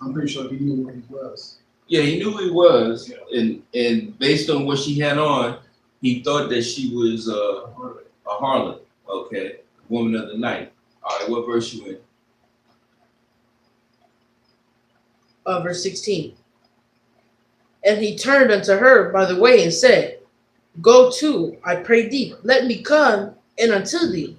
I'm pretty sure he knew where he was. Yeah, he knew who he was, and based on what she had on, he thought that she was a harlot. Okay, woman of the night. All right, what verse you in? Verse 16. And he turned unto her by the way and said, Go to, I pray thee, let me come in unto thee.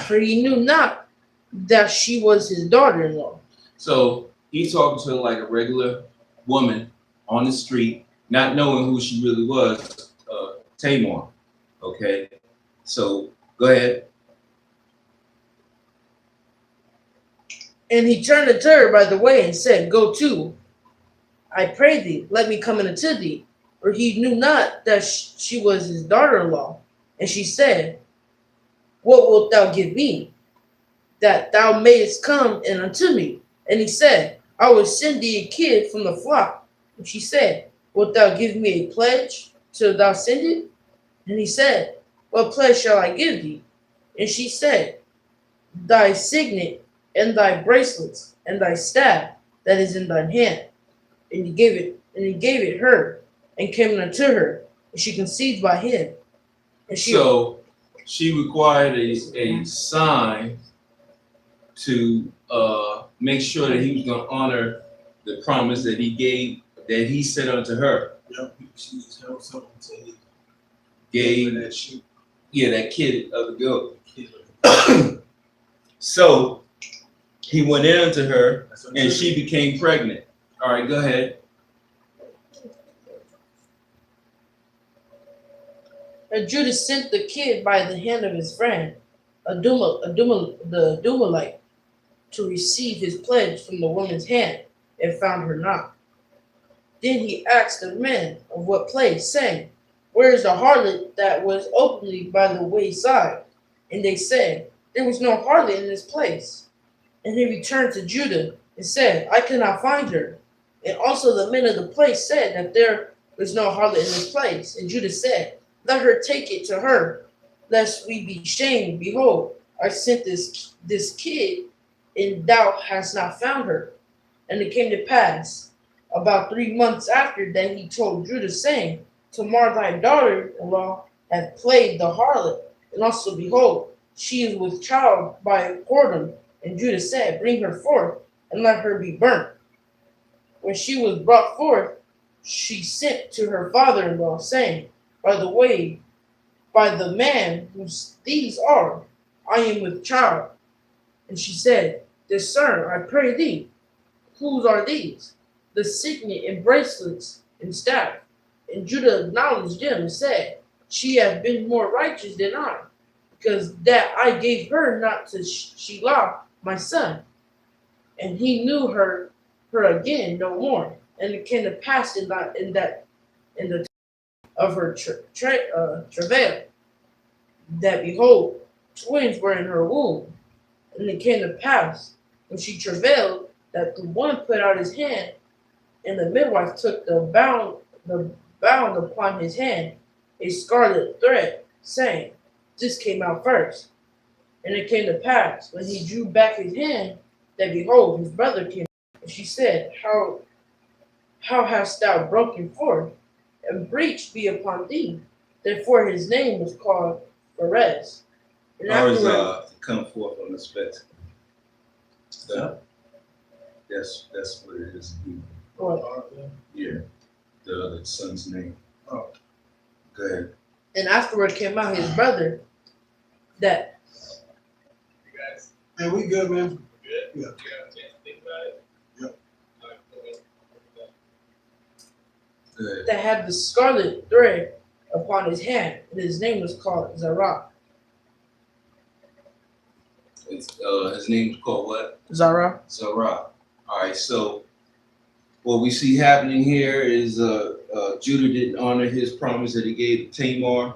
For he knew not that she was his daughter-in-law. So he talking to her like a regular woman on the street, not knowing who she really was, Tamar. Okay, so go ahead. And he turned unto her by the way and said, Go to, I pray thee, let me come in unto thee. For he knew not that she was his daughter-in-law. And she said, What wilt thou give me, that thou mayest come in unto me? And he said, I will send thee a kid from the flock. And she said, Wilt thou give me a pledge till thou send it? And he said, What pledge shall I give thee? And she said, Thy signet, and thy bracelets, and thy staff that is in thine hand. And he gave it her, and came unto her, and she conceived by him. And So she required a sign to make sure that he was going to honor the promise that he said unto her. Yep, she just held something until he Gave that sheep. Yeah, that kid of the goat. Kid. So he went in unto her, That's what and it she became pregnant. All right, go ahead. And Judah sent the kid by the hand of his friend, the Adumalite, to receive his pledge from the woman's hand, and found her not. Then he asked the men of what place, saying, Where is the harlot that was openly by the wayside? And they said, There was no harlot in this place. And he returned to Judah and said, I cannot find her. And also the men of the place said that there was no harlot in this place. And Judah said, Let her take it to her, lest we be shamed. Behold, I sent this kid, and thou hast not found her. And it came to pass, about 3 months after, that he told Judah, saying, Tamar thy daughter-in-law hath played the harlot, and also behold, she is with child by a whoredom. And Judah said, Bring her forth, and let her be burnt. When she was brought forth, she sent to her father-in-law, saying, by the man whose these are, I am with child. And she said, discern, I pray thee, whose are these? The signet and bracelets and staff. And Judah acknowledged them and said, she hath been more righteous than I, because that I gave her not to Shelah my son. And he knew her again no more. And it came to pass in the time of her travail, that behold, twins were in her womb. And it came to pass when she travailed that the one put out his hand, and the midwife took the bound upon his hand, a scarlet thread, saying, this came out first. And it came to pass when he drew back his hand, that behold, his brother came. And she said, how hast thou broken forth, and breach be upon thee? Therefore his name was called Perez. And How is afterward, to come forth on the spectrum? That's what it is. what? Yeah, the other son's name. Oh. Go ahead. And afterward came out his brother, that You guys Man, we good, man. good? Yeah. Think about it? Yep. All right, Go ahead. that had the scarlet thread upon his hand, and his name was called Zerah. His name is called what? Zerah. Zerah. All right, so what we see happening here is Judah didn't honor his promise that he gave to Tamar.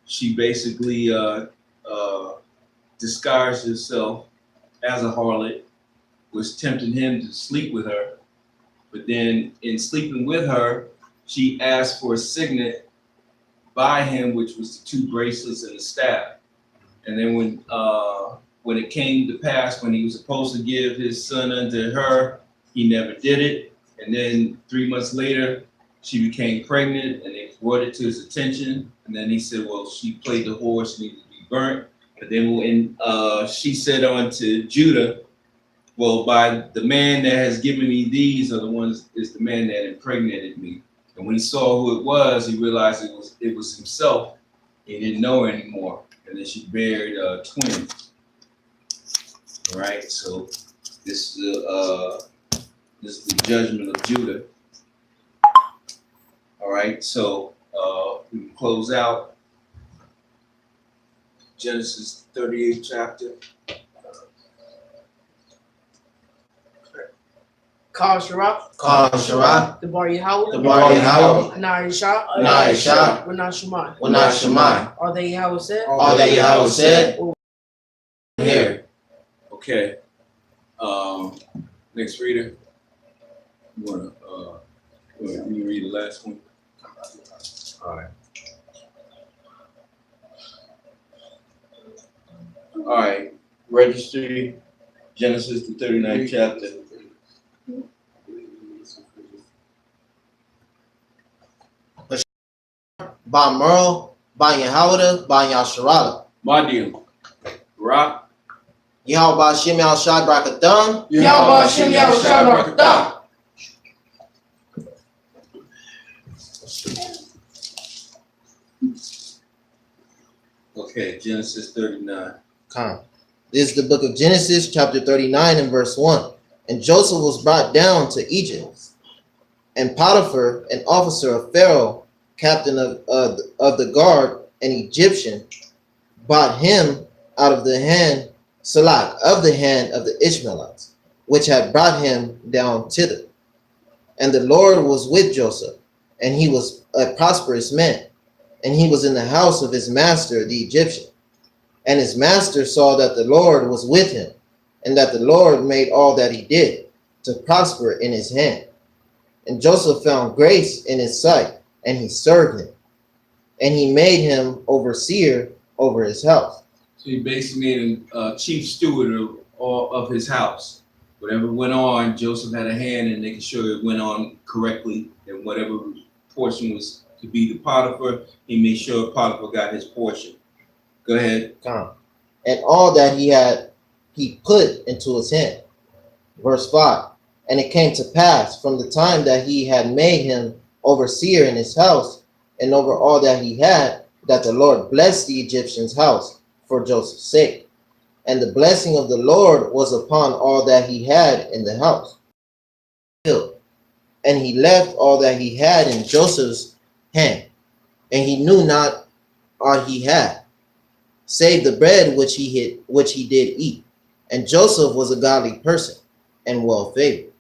She basically disguised herself as a harlot, was tempting him to sleep with her. But then in sleeping with her, she asked for a signet by him, which was the two bracelets and the staff. And then when it came to pass, when he was supposed to give his son unto her, he never did it. And then 3 months later, she became pregnant, and they brought it to his attention. And then he said, well, she played the whore, she needed to be burnt. But then when she said unto Judah, well, by the man that has given me these are the ones, is the man that impregnated me. And when he saw who it was, he realized it was himself. He didn't know her anymore. And then she buried twins. All right, so this is the judgment of Judah. All right, so we can close out Genesis 38th chapter. Kal Sharaf, Kal Sharaf, the Bar Yahweh, the Bar Yahweh, Naisha, Naisha, Renah Shemai. Wenat Shemai. All that Yahweh said. All that Yahweh said, here. Okay. Next reader. You wanna you read the last one? All right. All right. Registry, Genesis the 39th chapter. Ba Merle, Ba Yahawada, Ba Yasharala. Madium. Rock. Yahweh Ba Shem Yahshai Brakatham. Yahweh Hashem Yahweh Shai Barakatah. Okay, Genesis 39. Come. This is the book of Genesis, chapter 39 and verse 1. And Joseph was brought down to Egypt. And Potiphar, an officer of Pharaoh, captain of the guard, an Egyptian, bought him out of the hand, of the hand of the Ishmaelites, which had brought him down thither. And the Lord was with Joseph, and he was a prosperous man, and he was in the house of his master, the Egyptian. And his master saw that the Lord was with him, and that the Lord made all that he did to prosper in his hand. And Joseph found grace in his sight, and he served him. And he made him overseer over his house. So he basically made him chief steward of all of his house. Whatever went on, Joseph had a hand in making sure it went on correctly, and whatever portion was to be the Potiphar, he made sure Potiphar got his portion. Go ahead. Come. And all that he had, he put into his hand. Verse 5. And it came to pass from the time that he had made him overseer in his house, and over all that he had, that the Lord blessed the Egyptian's house for Joseph's sake. And the blessing of the Lord was upon all that he had in the house. And he left all that he had in Joseph's hand, and he knew not aught he had, save the bread which he did eat. And Joseph was a godly person, and well favored.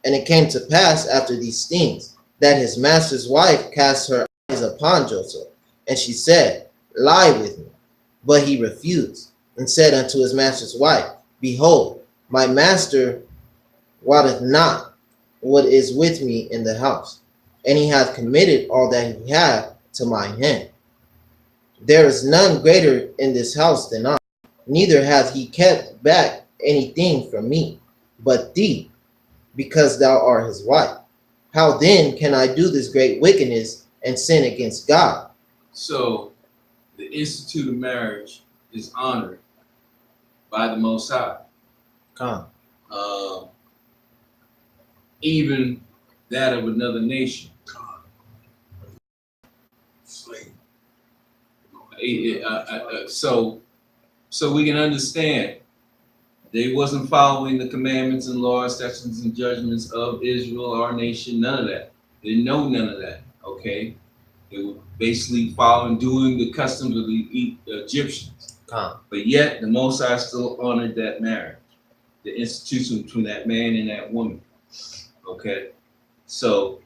And it came to pass after these things, that his master's wife cast her eyes upon Joseph, and she said, Lie with me. But he refused, and said unto his master's wife, Behold, my master wotteth not what is with me in the house, and he hath committed all that he hath to my hand. There is none greater in this house than I, neither hath he kept back anything from me, but thee, because thou art his wife. How then can I do this great wickedness and sin against God? So the institute of marriage is honored by the Most High. Come. Even that of another nation. Slave. So we can understand they wasn't following the commandments and laws, statutes, and judgments of Israel, our nation, none of that. They know none of that, okay? They were basically following, doing the customs of the Egyptians. But yet, the Most High still honored that marriage, the institution between that man and that woman, okay? So,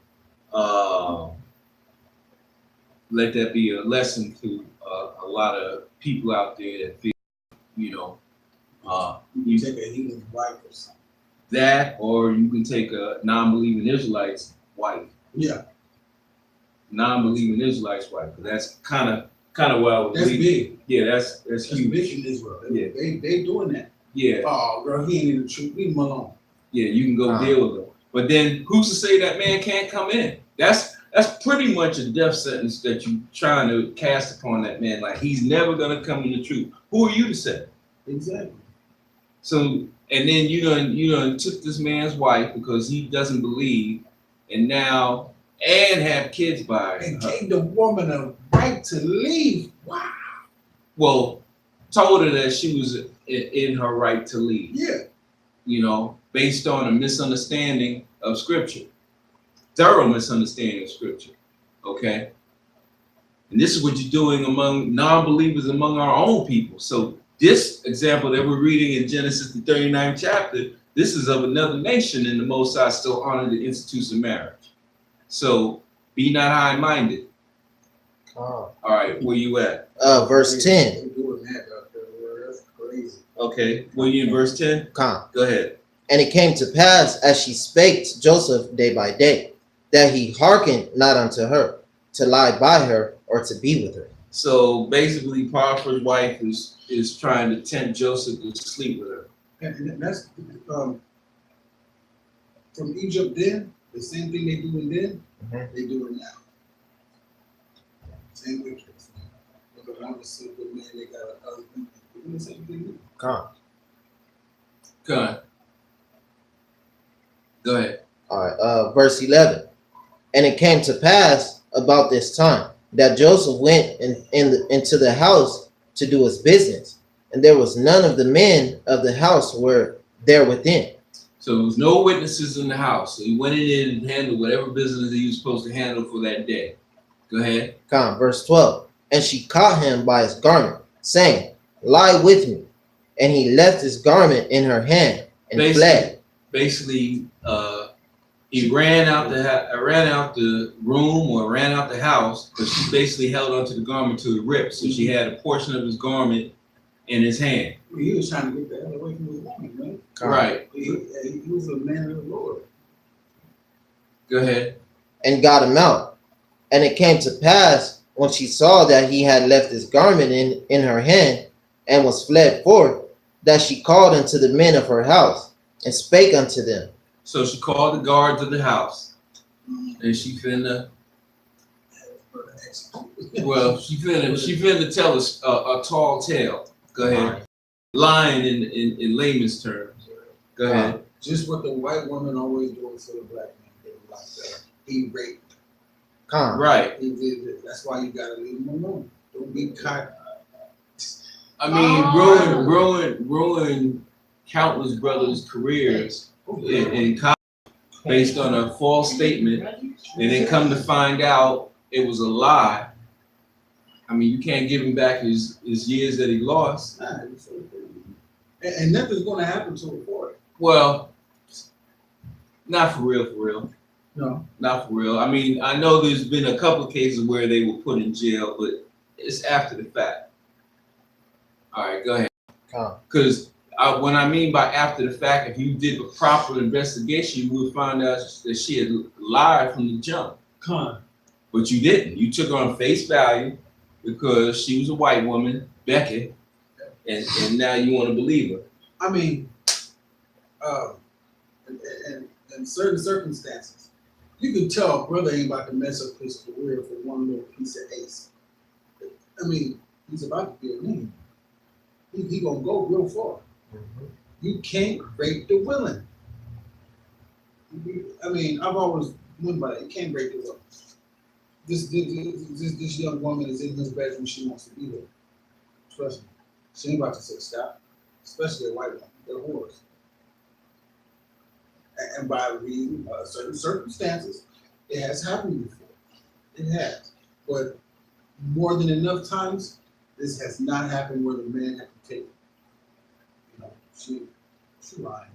let that be a lesson to a lot of people out there that feel, You take a heathen's wife or something. that, or you can take a non-believing Israelite's wife, Yeah, non-believing Israelite's wife. That's kind of what I would that's leave. big. Yeah, that's That's huge. big in Israel. Yeah. They doing that. Yeah, Oh, girl, he ain't in the truth. Leave him alone. yeah, you can go deal with them. But then who's to say that man can't come in? That's pretty much a death sentence that you trying to cast upon that man. Like he's never gonna come in the truth. Who are you to say? Exactly. So, and then you done took this man's wife because he doesn't believe, and now have kids by And her. gave the woman a right to leave. Wow. Well, told her that she was in her right to leave. Yeah. Based on a misunderstanding of Scripture, thorough misunderstanding of Scripture. Okay, and this is what you're doing among non-believers, among our own people. So this example that we're reading in Genesis, the 39th chapter, this is of another nation, and the Most High still honored the institutes of marriage. So be not high-minded. All right, where you at? Verse 10. They doing that out there, bro. That's crazy. Okay, where you in verse 10? Come. Go ahead. And it came to pass, as she spake to Joseph day by day, that he hearkened not unto her, to lie by her or to be with her. So basically, Potiphar's wife is trying to tempt Joseph to sleep with her. And that's from Egypt then, the same thing they doing then, they do it now. Same wickedness. But the one was so good, man, they got a husband. They're doing the same thing. Come. Go ahead. All right, verse 11. And it came to pass about this time that Joseph went into the house to do his business, and there was none of the men of the house were there within. So there was no witnesses in the house. So he went in and handled whatever business he was supposed to handle for that day. Go ahead. Come, verse 12. And she caught him by his garment, saying, Lie with me. And he left his garment in her hand and fled. Basically, he ran out the room or ran out the house, but she basically held onto the garment to the rip, so she had a portion of his garment in his hand. He was trying to get the hell away from his woman, man. Right. He was a man of the Lord. Go ahead. And got him out. And it came to pass, when she saw that he had left his garment in her hand, and was fled forth, that she called unto the men of her house, and spake unto them. So she called the guards of the house, and she finna tell us a tall tale. Go ahead. Lying in layman's terms. Go ahead. Just what the white woman always doing for the black man. They like that. He raped. Con. Right. That's why you gotta leave him alone. Don't be caught. I mean, ruin countless brothers' careers in college based on a false statement, and then come to find out it was a lie. I mean, you can't give him back his years that he lost. And nothing's gonna happen to him for it. Well, not for real. No. Not for real. I mean, I know there's been a couple of cases where they were put in jail, but it's after the fact. All right, go ahead. Con. Because what I mean by after the fact, if you did a proper investigation, you would find out that she had lied from the jump. Con. But you didn't. You took her on face value because she was a white woman, Becky, and now you want to believe her. I mean, in certain circumstances, you can tell a brother ain't about to mess up his career for one little piece of ace. I mean, he's about to be a man. He gonna go real far. You can't break the willing. I mean, I've always won by that. You can't break the willing. This young woman is in this bedroom. She wants to be there. Trust me. She ain't about to say stop. Especially a white woman. They're whores. And by reading certain circumstances, it has happened before. It has. But more than enough times, this has not happened where the man had to take it. You know, she lying.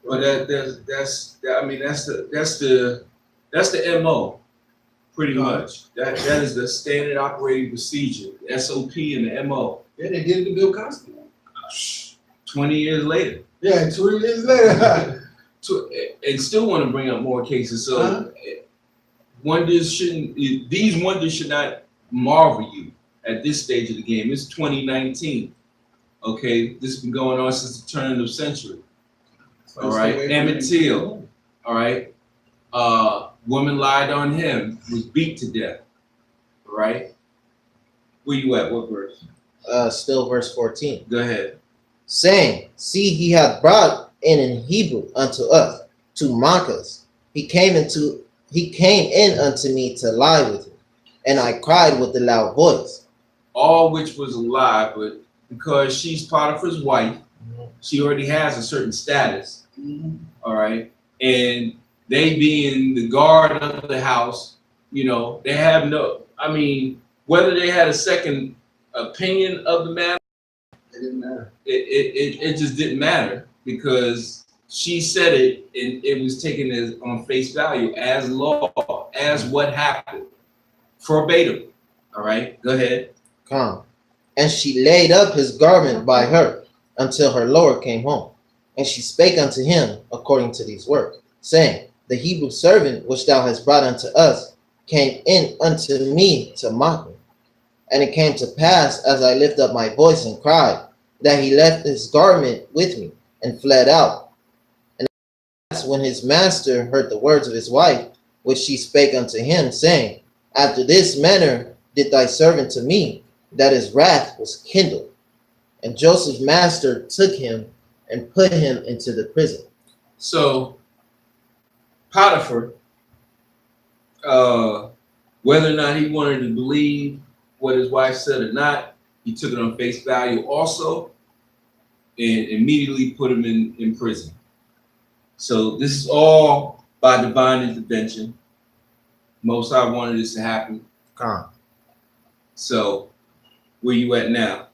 But that's the MO, pretty much. That is the standard operating procedure, SOP and the MO. Yeah, they did it to Bill Cosby. 20 years later. Yeah, 20 years later. And still want to bring up more cases. So these wonders should not marvel you at this stage of the game. It's 2019. Okay, this has been going on since the turn of the century. All right, Emmett Till. All right, woman lied on him, was beat to death. All right, where you at? What verse? Still verse 14. Go ahead. Saying, see, he hath brought in Hebrew unto us to mock us. He came in unto me to lie with him, and I cried with a loud voice. All which was a lie, but because she's Potiphar's wife, she already has a certain status. All right, and they being the guard of the house, you know, they have no. I mean, whether they had a second opinion of the matter, It didn't matter. it just didn't matter because she said it and it was taken as on face value as law, as what happened, verbatim. All right, go ahead. Come. And she laid up his garment by her until her Lord came home. And she spake unto him according to these words, saying, the Hebrew servant which thou hast brought unto us came in unto me to mock me. And it came to pass, as I lift up my voice and cried, that he left his garment with me and fled out. And that's when his master heard the words of his wife, which she spake unto him, saying, after this manner did thy servant to me, that his wrath was kindled. And Joseph's master took him and put him into the prison. So Potiphar, whether or not he wanted to believe what his wife said or not, he took it on face value also and immediately put him in prison. So this is all by divine intervention. Most High wanted this to happen. So where you at now?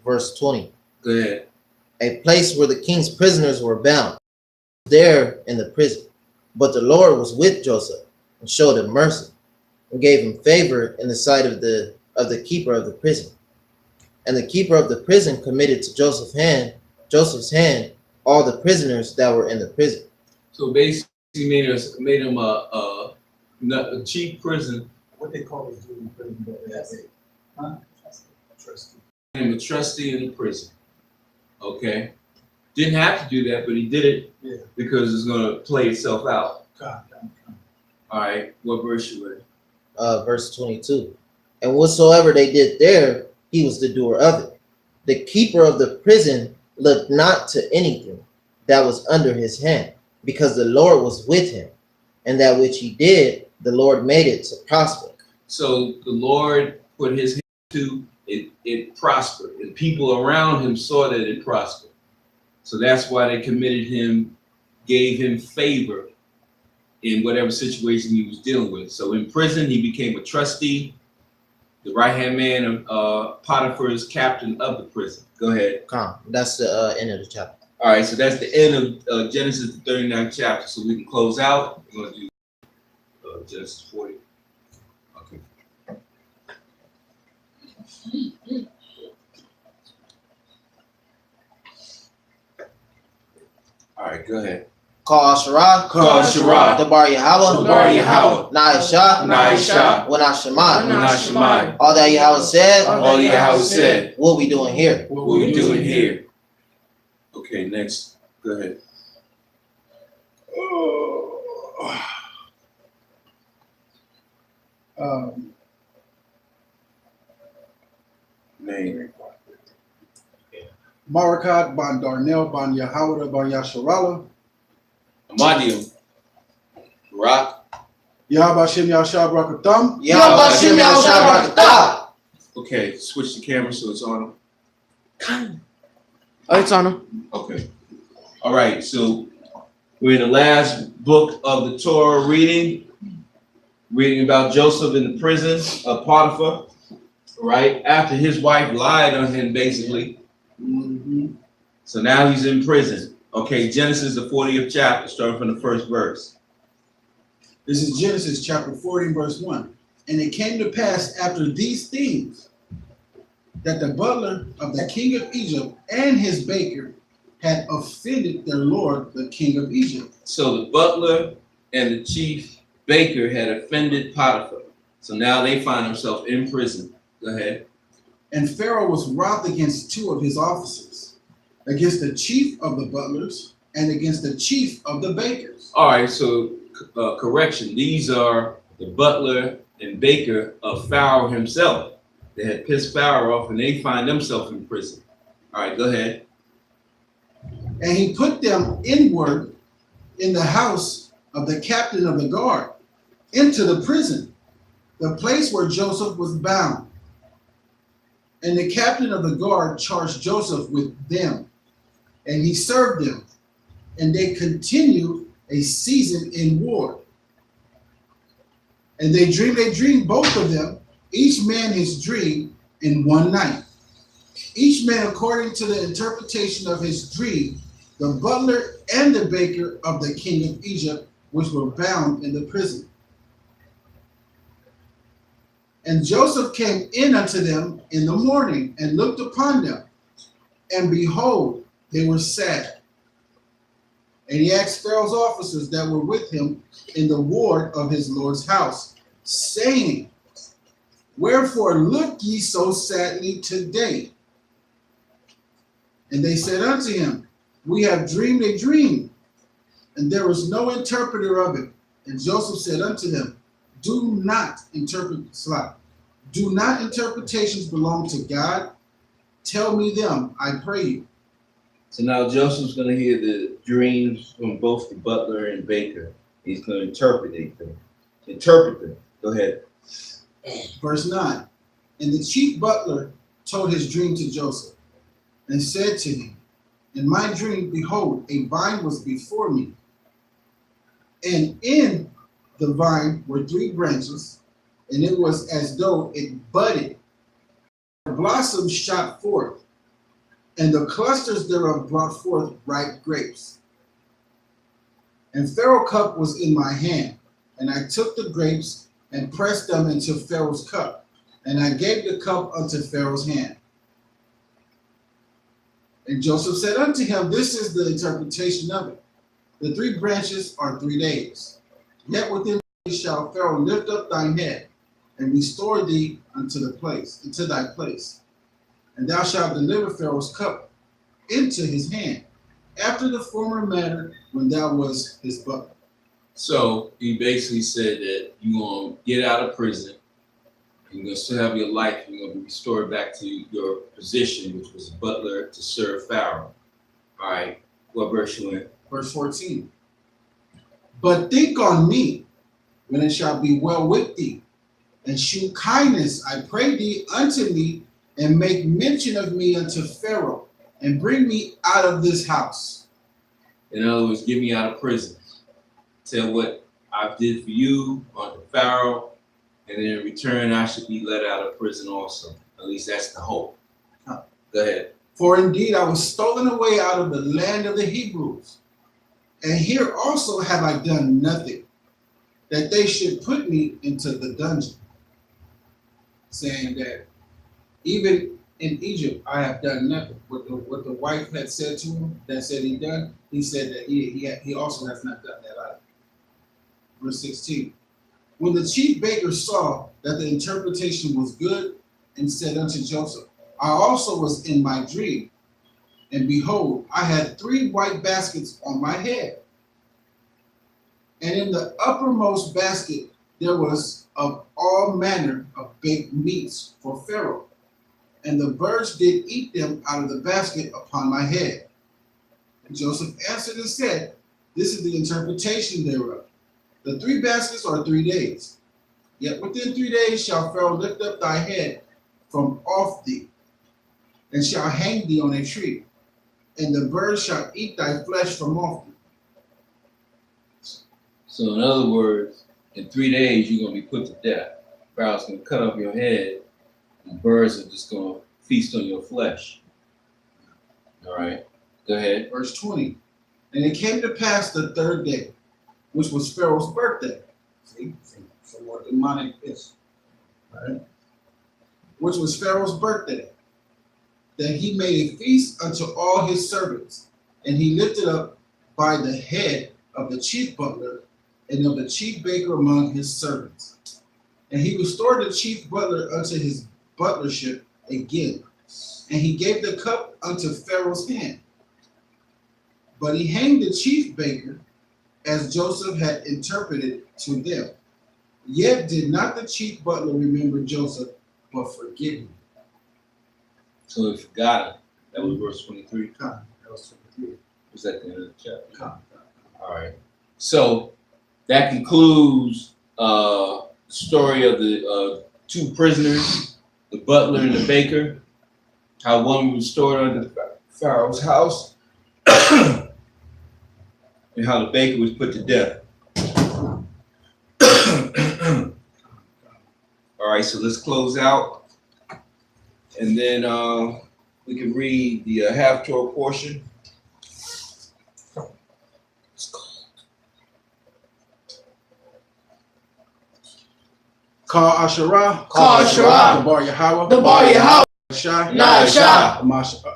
Verse 20. Go ahead. A place where the king's prisoners were bound, there in the prison. But the Lord was with Joseph and showed him mercy and gave him favor in the sight of the keeper of the prison. And the keeper of the prison committed to Joseph's hand all the prisoners that were in the prison. So basically made him a chief prison. What they call it in prison, but that's it. Huh? Trustee. Made him a trustee in the prison. Okay. Didn't have to do that, but he did it because it's going to play itself out. All right. What verse you read? Verse 22. And whatsoever they did there, he was the doer of it. The keeper of the prison looked not to anything that was under his hand, because the Lord was with him, and that which he did, the Lord made it to prosper. So the Lord put his hand to it, it prospered, and people around him saw that it prospered. So that's why they committed him, gave him favor in whatever situation he was dealing with. So in prison, he became a trustee, the right-hand man of Potiphar's captain of the prison. Go ahead. Come, that's the end of the chapter. All right, so that's the end of Genesis, the 39th chapter. So we can close out. We're going to do Genesis 40. Okay. All right, go ahead. Call Shara, Call Shara, Dabar Yahweh, Bar Yahweh, Naisha, Naisha, Wenah Shemai. Menashemai. All that Yahweh said, All Yahweh said, what we doing here? what we doing here? Okay, next. Go ahead. Name. Marakat, Ban Darnell, Ban Yahawada, Ban Yasharala, Amadium. Rock. Yahabashim Yashab Rakatham, Yahweh Hashem Yahshua Barakatah. Okay, switch the camera so it's on. Oh, it's on him. Okay. All right, so we're in the last book of the Torah reading about Joseph in the prison of Potiphar, right? After his wife lied on him, basically. So now he's in prison. Okay, Genesis, the 40th chapter, starting from the first verse. This is Genesis chapter 40, verse 1. And it came to pass after these things that the butler of the king of Egypt and his baker had offended their lord, the king of Egypt. So the butler and the chief baker had offended Potiphar. So now they find themselves in prison. Go ahead. And Pharaoh was wroth against two of his officers, against the chief of the butlers and against the chief of the bakers. All right, so correction. These are the butler and baker of Pharaoh himself. They had pissed Pharaoh off and they find themselves in prison. All right, go ahead. And he put them inward in the house of the captain of the guard into the prison, the place where Joseph was bound. And the captain of the guard charged Joseph with them, and he served them, and they continued a season in war. And they dreamed both of them, each man his dream in one night. Each man according to the interpretation of his dream, the butler and the baker of the king of Egypt, which were bound in the prison. And Joseph came in unto them in the morning and looked upon them, and behold, they were sad. And he asked Pharaoh's officers that were with him in the ward of his lord's house, saying, Wherefore look ye so sadly today? And they said unto him, We have dreamed a dream, and there was no interpreter of it. And Joseph said unto them, Do not interpretations belong to God? Tell me them, I pray you. So now Joseph's going to hear the dreams from both the butler and baker. He's going to interpret them. Go ahead. Verse 9. And the chief butler told his dream to Joseph, and said to him, In my dream, behold, a vine was before me, and in the vine were 3 branches, and it was as though it budded. The blossoms shot forth, and the clusters thereof brought forth ripe grapes. And Pharaoh's cup was in my hand, and I took the grapes and pressed them into Pharaoh's cup, and I gave the cup unto Pharaoh's hand. And Joseph said unto him, This is the interpretation of it. The 3 branches are 3 days. Yet within days shall Pharaoh lift up thine head, and restore thee into thy place. And thou shalt deliver Pharaoh's cup into his hand, after the former manner when thou wast his butler. So he basically said that you're going to get out of prison, you're going to still have your life, you're going to be restored back to your position, which was a butler to serve Pharaoh. All right, what verse you in? Verse 14. But think on me, when it shall be well with thee, and shew kindness, I pray thee, unto me, and make mention of me unto Pharaoh, and bring me out of this house. In other words, get me out of prison. Tell what I did for you unto Pharaoh, and then in return I should be let out of prison also. At least that's the hope. Go ahead. For indeed I was stolen away out of the land of the Hebrews, and here also have I done nothing, that they should put me into the dungeon. Saying that even in Egypt I have done nothing. What the wife had said to him, that said he done, he said that he also has not done that either. Verse 16. When the chief baker saw that the interpretation was good, and said unto Joseph, I also was in my dream, and behold, I had 3 white baskets on my head. And in the uppermost basket there was of all manner of baked meats for Pharaoh, and the birds did eat them out of the basket upon my head. And Joseph answered and said, This is the interpretation thereof. The 3 baskets are 3 days. Yet within 3 days shall Pharaoh lift up thy head from off thee, and shall hang thee on a tree, and the birds shall eat thy flesh from off thee. So in other words, in 3 days you're gonna be put to death. Pharaoh's gonna cut off your head, and birds are just gonna feast on your flesh. All right, go ahead. Verse 20. And it came to pass the 3rd day, which was Pharaoh's birthday. See so what demonic is. Right? Which was Pharaoh's birthday, that he made a feast unto all his servants, and he lifted up by the head of the chief butler and of the chief baker among his servants. And he restored the chief butler unto his butlership again, and he gave the cup unto Pharaoh's hand. But he hanged the chief baker, as Joseph had interpreted to them. Yet did not the chief butler remember Joseph, but forget him. So he forgot him. That was verse 23. That was 23. Was that the end of the chapter? Come. All right. So that concludes the story of the 2 prisoners, the butler and the baker, how one was stored under Pharaoh's house, and how the baker was put to death. All right, so let's close out, and then we can read the half-Torah portion. Call Asherah. Call Asherah. The Bar Yahweh. The Bar Yahweh. Shai. Nashah. Wanashama.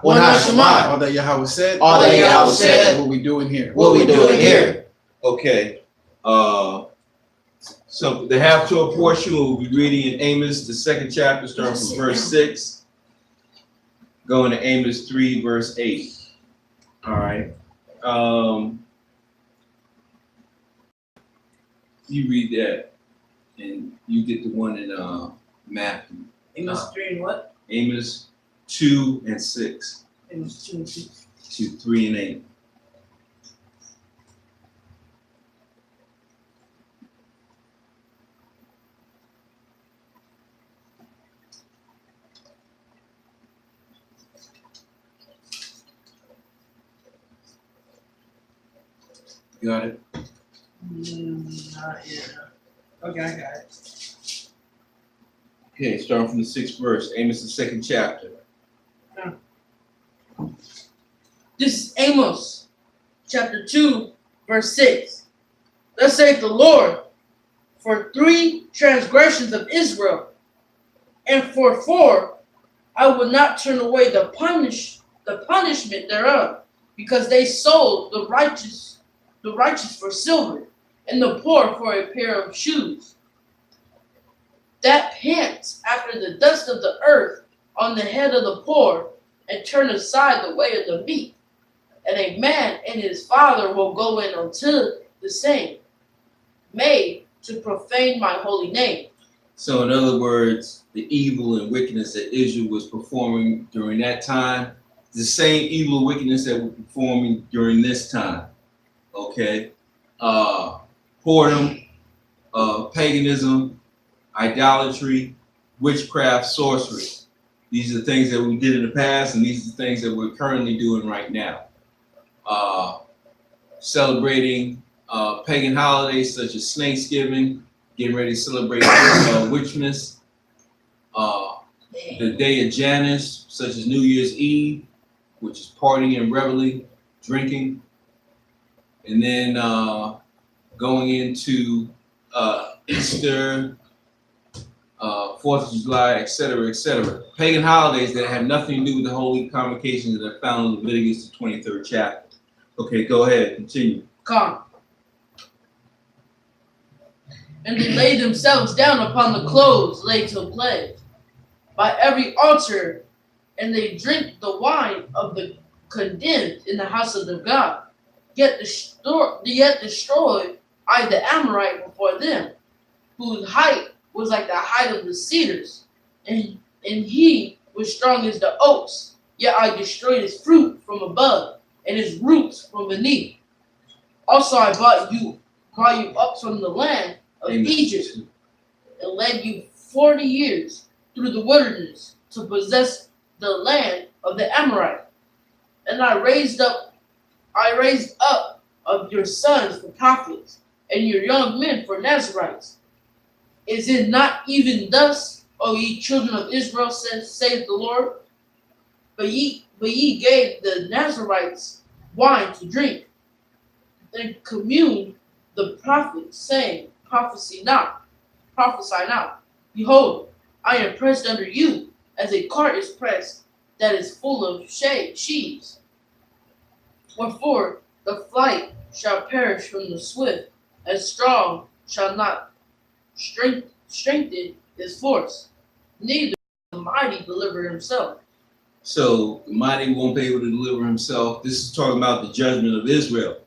Wanashama. All that Yahweh said. All that Yahweh said. What we doing here? What we doing here? Okay. So the half-Torah portion we'll be reading in Amos, the 2nd chapter, starting from verse 6, going to Amos 3, verse 8. All right. You read that, and you get the one in Matthew. Amos 3 and what? Amos 2 and 6. Amos 2 and 6. 2, 3, and 8. You got it? Not yet. Okay, I got it. Okay, starting from the 6th verse, Amos, the 2nd chapter. This is Amos, chapter 2, verse 6. Thus saith the Lord, for 3 transgressions of Israel, and for 4, I will not turn away the punishment thereof, because they sold the righteous for silver, and the poor for a pair of shoes. That pants after the dust of the earth on the head of the poor, and turn aside the way of the meek. And a man and his father will go in unto the same, made to profane my holy name. So in other words, the evil and wickedness that Israel was performing during that time, the same evil and wickedness that we're performing during this time. Okay? whoredom, paganism, idolatry, witchcraft, sorcery. These are things that we did in the past, and these are things that we're currently doing right now. Celebrating pagan holidays such as Thanksgiving, getting ready to celebrate Witchmas, the Day of Janus, such as New Year's Eve, which is partying and reveling, drinking, and then going into Easter, 4th of July, etc., etc. Pagan holidays that have nothing to do with the holy convocations that are found in Leviticus, the 23rd chapter. Okay, go ahead, continue. Come. And they lay themselves down upon the clothes laid to pledge by every altar, and they drink the wine of the condemned in the house of their God. Yet destroyed I the Amorite before them, whose height was like the height of the cedars, and he was strong as the oaks. Yet I destroyed his fruit from above, and his roots from beneath. Also I brought you up from the land of Egypt, and led you 40 years through the wilderness to possess the land of the Amorite. And I raised up of your sons for prophets, and your young men for Nazarites. Is it not even thus, O ye children of Israel, saith the Lord? But ye gave the Nazarites wine to drink, and communed the prophets, saying, Prophesy not. Behold, I am pressed under you, as a cart is pressed that is full of sheaves. Wherefore the flight shall perish from the swift, and strong shall not strengthen his force, neither the mighty deliver himself. So the mighty won't be able to deliver himself. This is talking about the judgment of Israel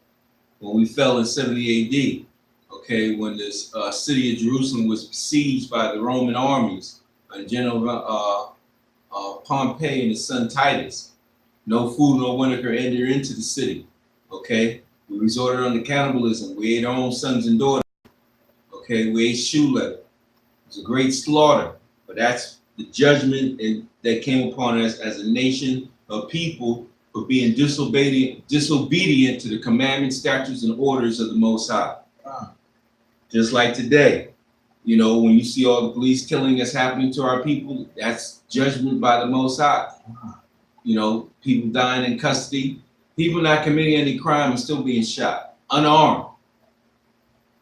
when we fell in 70 AD. Okay, when this city of Jerusalem was besieged by the Roman armies and General Pompey and his son Titus. No food nor water could enter into the city. Okay, we resorted on to cannibalism. We ate our own sons and daughters. Okay, we ate shoe leather. It was a great slaughter, but that's the judgment that came upon us as a nation of people for being disobedient to the commandments, statutes, and orders of the Most High. Just like today, you know, when you see all the police killing that's happening to our people, that's judgment by the Most High. You know, people dying in custody, people not committing any crime and still being shot, unarmed.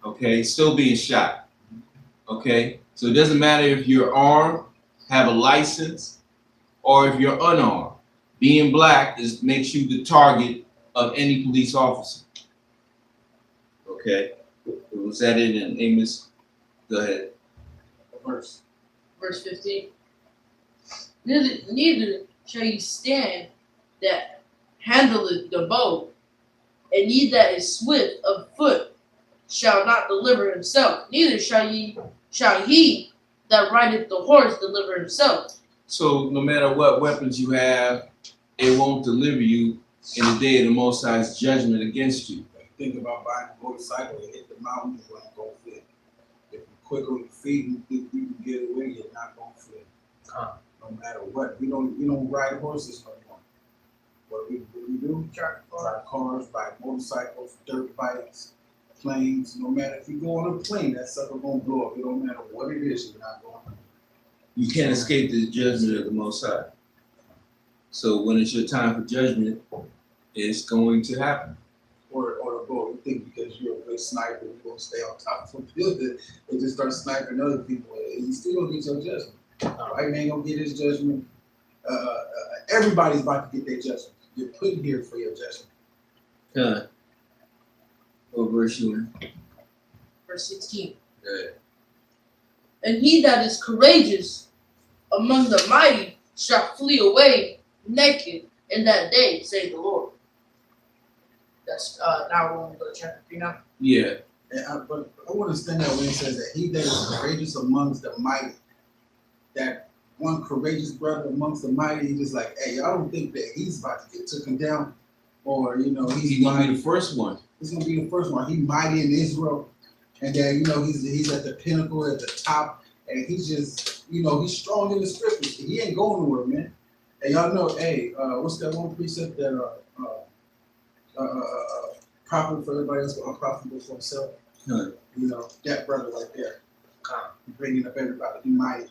Okay, still being shot. Okay, so it doesn't matter if you're armed, have a license, or if you're unarmed. Being black makes you the target of any police officer. Okay, was that it in Amos? Go ahead. Verse. Verse 15. Neither shall ye stand that handleth the bow, and he that is swift of foot shall not deliver himself. Neither shall he that rideth the horse deliver himself. So no matter what weapons you have, it won't deliver you in the day of the Most High's judgment against you. Think about buying a motorcycle and hit the mountains when it go fit. If you're quick on your feet, you think you can get away, you're not gonna fit. No matter what. We don't ride horses no more. What we do? Drive cars, ride motorcycles, dirt bikes, planes. No matter if you go on a plane, that sucker gonna blow up. It don't matter what it is, you're not going to. You can't escape the judgment of the Most High. So when it's your time for judgment, it's going to happen. Or the goal. You think because you're a good sniper, you're gonna stay on top of the building and just start sniping other people, and you still gonna get your judgment. White man gonna get his judgment. Everybody's about to get their judgment. You're put here for your judgment. What verse you in? Verse 16. Good. And he that is courageous among the mighty shall flee away naked in that day, saith the Lord. That's now we're going to go to chapter 3 now. Yeah. But I want to stand out when it says that he that is courageous amongst the mighty, that one courageous brother amongst the mighty, he's just like, hey, I don't think that he's about to get taken down, or he's He's gonna be the first one. He's gonna be the first one. He mighty in Israel. And then, you know, he's at the pinnacle, at the top, and he's just, you know, he's strong in the scriptures. He ain't going nowhere, man. And y'all know, hey, what's that one precept that profitable for everybody else, but unprofitable for himself? Huh. You know, that brother right there, bringing up everybody. He might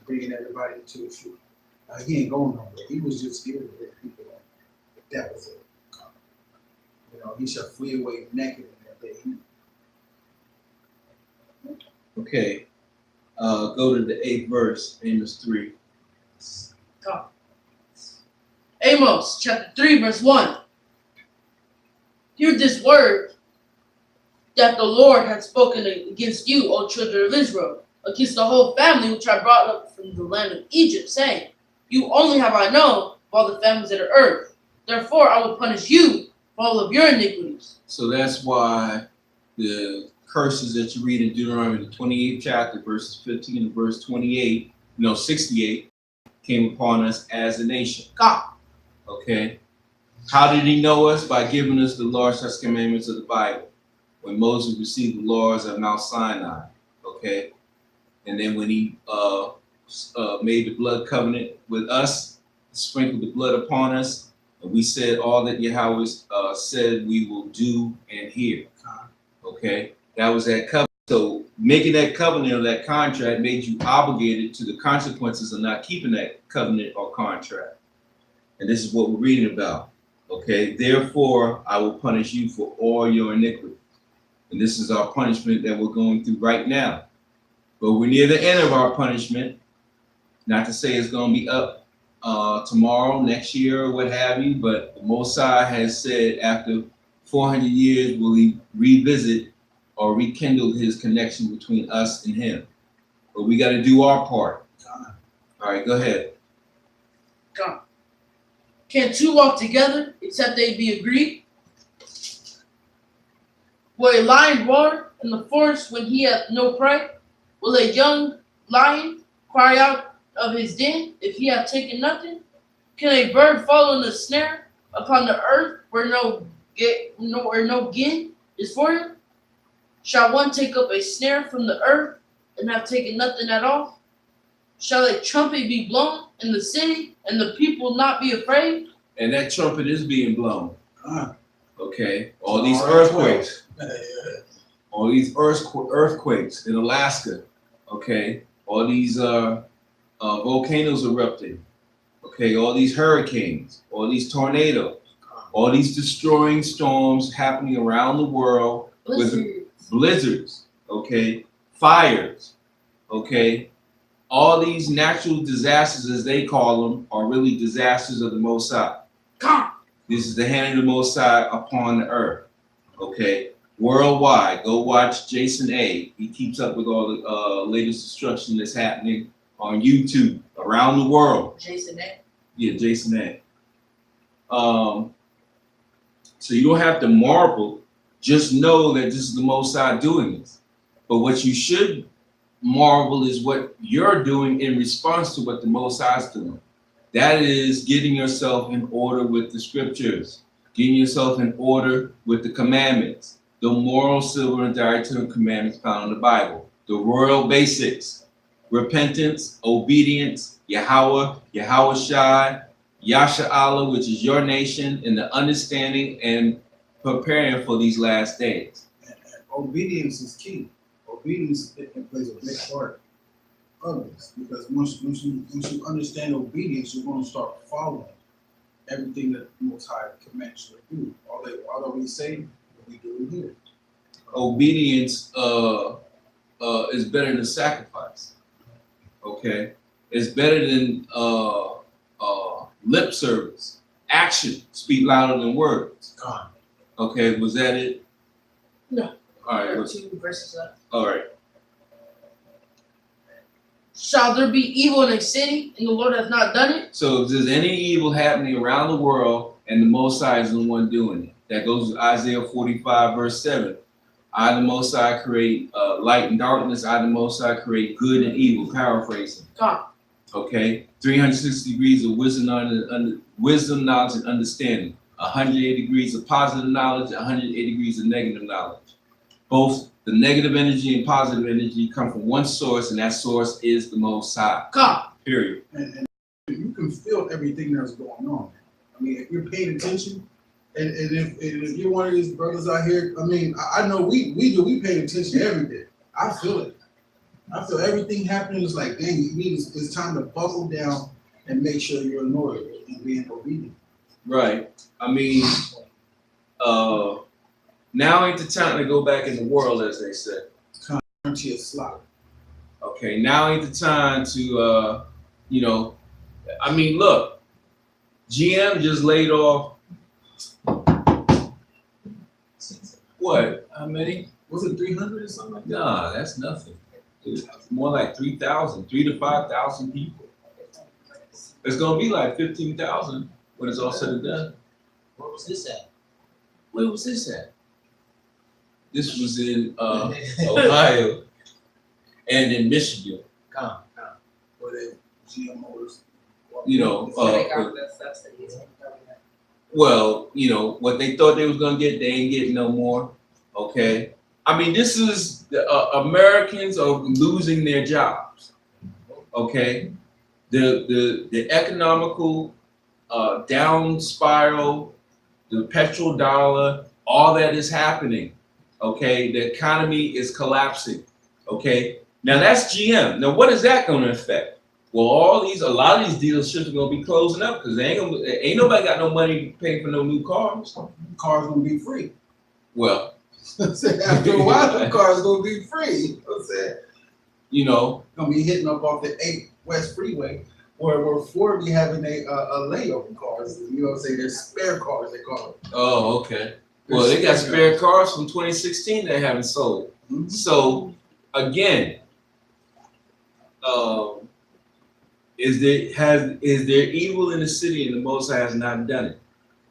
bringing everybody to the truth. He ain't going nowhere. He was just here to bring people on. That was it. You know, he shall flee away naked in that day. Okay. Go to the 8th verse, Amos 3. Come. Amos chapter 3, verse 1. Hear this word that the Lord hath spoken against you, O children of Israel, against the whole family which I brought up from the land of Egypt, saying, you only have I known of all the families of the earth. Therefore I will punish you for all of your iniquities. So that's why the curses that you read in Deuteronomy, the 28th chapter, verses 15 to verse 28, no, 68, came upon us as a nation. God. Okay. How did he know us? By giving us the laws, such commandments of the Bible. When Moses received the laws at Mount Sinai. Okay. And then when he made the blood covenant with us, sprinkled the blood upon us, and we said all that Yahweh said we will do and hear. Okay, that was that covenant. So making that covenant or that contract made you obligated to the consequences of not keeping that covenant or contract. And this is what we're reading about. Okay, therefore I will punish you for all your iniquity. And this is our punishment that we're going through right now. But we're near the end of our punishment. Not to say it's going to be up tomorrow, next year, or what have you, but the Mosai has said after 400 years will he revisit or rekindle his connection between us and him. But we got to do our part. All right, go ahead. God. Can two walk together except they be agreed? Will a lion roar in the forest when he hath no prey? Will a young lion cry out of his den if he hath taken nothing? Can a bird fall in a snare upon the earth where no gin is for him? Shall one take up a snare from the earth and have taken nothing at all? Shall a trumpet be blown in the city and the people not be afraid? And that trumpet is being blown. Okay, all these All right, earthquakes, all these earthquakes in Alaska. Okay, all these volcanoes erupting. Okay, all these hurricanes, all these tornadoes, all these destroying storms happening around the world with blizzards, okay, fires, okay. All these natural disasters, as they call them, are really disasters of the Most High. This is the hand of the Most High upon the earth, okay. Worldwide, go watch Jason A. He keeps up with all the latest destruction that's happening on YouTube around the world. Jason A. Yeah, Jason A. So you don't have to marvel. Just know that this is the Most High doing this. But what you should marvel is what you're doing in response to what the Most High is doing. That is getting yourself in order with the scriptures, getting yourself in order with the commandments, the moral, civil, and dietary commandments found in the Bible, the royal basics, repentance, obedience, Yahweh, Yahweh Shai, Yasha Allah, which is your nation, and the understanding and preparing for these last days. And obedience is key. Obedience it plays a big part of this, because once you understand obedience, you're going to start following everything that the Most High commands you to do. All that we say, we do here. Obedience is better than sacrifice. Okay, it's better than lip service. Action speak louder than words. God. Okay, was that it? No. All right. There are 2 verses left. All right. Shall there be evil in a city and the Lord hath not done it? So if there's any evil happening around the world and the Most High is the one doing it, that goes to Isaiah 45 verse 7. I, the Most High, create light and darkness. I, the Most High, create good and evil. Paraphrasing. God. Okay, 360 degrees of wisdom, knowledge, and understanding. 180 degrees of positive knowledge, 180 degrees of negative knowledge. Both The negative energy and positive energy come from one source, and that source is the Most High. God. Period. And you can feel everything that's going on. I mean, if you're paying attention, and if you're one of these brothers out here, I mean, I know we pay attention every day. I feel it. I feel everything happening. It's like, dang, it's time to buckle down and make sure you're loyal and being obedient. Right. I mean, now ain't the time to go back in the world, as they say. Guarantee a slaughter. Okay, now ain't the time to, I mean, look, GM just laid off, what, how many? Was it 300 or something like that? Nah, that's nothing. It's more like 3,000, 3,000 to 5,000 people. It's gonna be like 15,000 when it's all said and done. Where was this at? Where was this at? This was in Ohio and in Michigan. Come. Or they GMOs. So they got the subsidies from the government. Well, what they thought they was gonna get, they ain't getting no more. Okay, I mean, this is Americans are losing their jobs. Okay, the economical down spiral, the petrodollar, all that is happening. Okay, the economy is collapsing. Okay, now that's GM. Now what is that going to affect? Well, a lot of these dealerships are going to be closing up because ain't nobody got no money to pay for no new cars. Cars gonna be free. Well, After a while, the cars gonna be free. You know what I'm saying? Gonna be hitting up off the 8 West Freeway, where Ford be having a layover cars. You know what I'm saying? They're spare cars, they call it. oh, okay. Well, they got spare cars from 2016 they haven't sold. Mhm. So again, is there evil in the city and the Most High has not done it?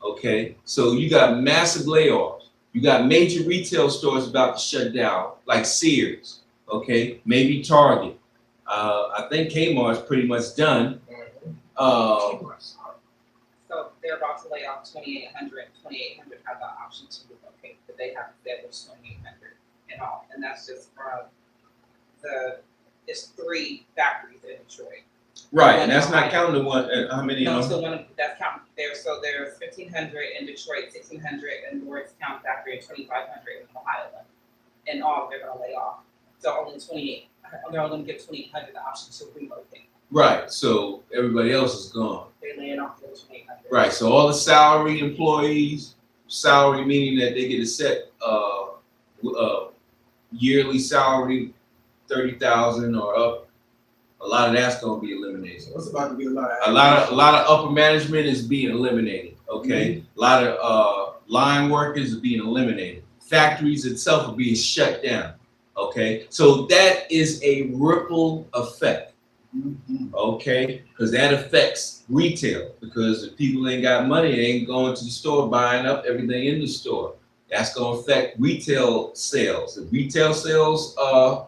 Okay, so you got massive layoffs. You got major retail stores about to shut down, like Sears. Okay, maybe Target. I think Kmart's pretty much done. So they're about to lay off 2,800. 2,800 have the option to relocate, but they have that was 2,800 and all, and that's just from it's 3 factories in Detroit. Right, and that's not counting the one. How many? No, so that's counting there. So there's 1,500 in Detroit, 1,600 in Lordstown factory, and 2,500 in Ohio. And all they're gonna lay off. So only 28. They're only gonna give 2,800 the option to relocate. Right, so everybody else is gone. They're laying off the 2,800. Right, so all the salary employees, salary meaning that they get a set yearly salary, 30,000 or up. A lot of that's gonna be eliminated. So it's about to be a lot of A lot of upper management is being eliminated. Okay, a lot of line workers are being eliminated. Factories itself are being shut down. Okay, so that is a ripple effect. Mhm. Okay, because that affects retail. Because if people ain't got money, they ain't going to the store buying up everything in the store. That's going to affect retail sales. If retail sales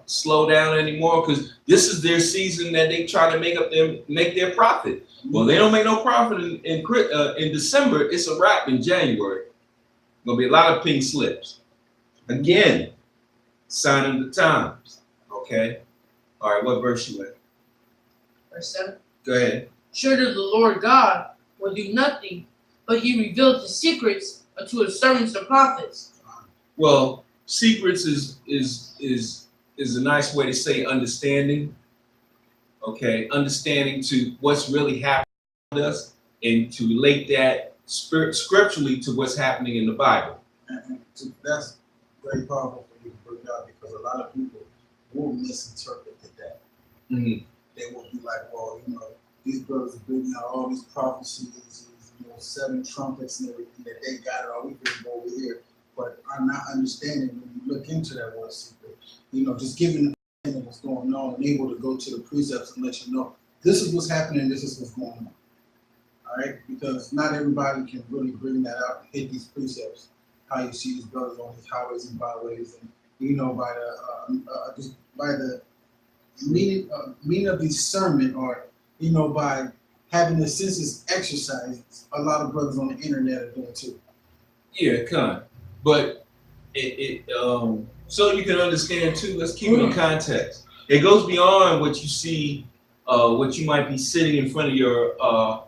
slow down anymore, because this is their season that they try to make their profit. Well, they don't make no profit in December. It's a wrap in January. Gonna be a lot of pink slips. Again, sign of the times. Okay. All right. What verse you at? Verse 7. Go ahead. Surely the Lord God will do nothing, but he revealed his secrets unto his servants the prophets. Well, secrets is a nice way to say understanding. Okay, understanding to what's really happening with us and to relate that scripturally to what's happening in the Bible. And that's very powerful for you to bring out because a lot of people will misinterpret that. Mm-hmm. They will be like, well, these brothers are bringing out all these prophecies, these, 7 trumpets and everything that they got it all. We bring over here, but I'm not understanding when you look into that word secret. Just giving them what's going on and able to go to the precepts and let you know this is what's happening, this is what's going on. All right, because not everybody can really bring that out and hit these precepts. How you see these brothers on these highways and byways, and by the meaning of the sermon, or by having the senses exercised, a lot of brothers on the internet are doing too. Yeah, but so you can understand too, let's keep it in context. It goes beyond what you see, what you might be sitting in front of your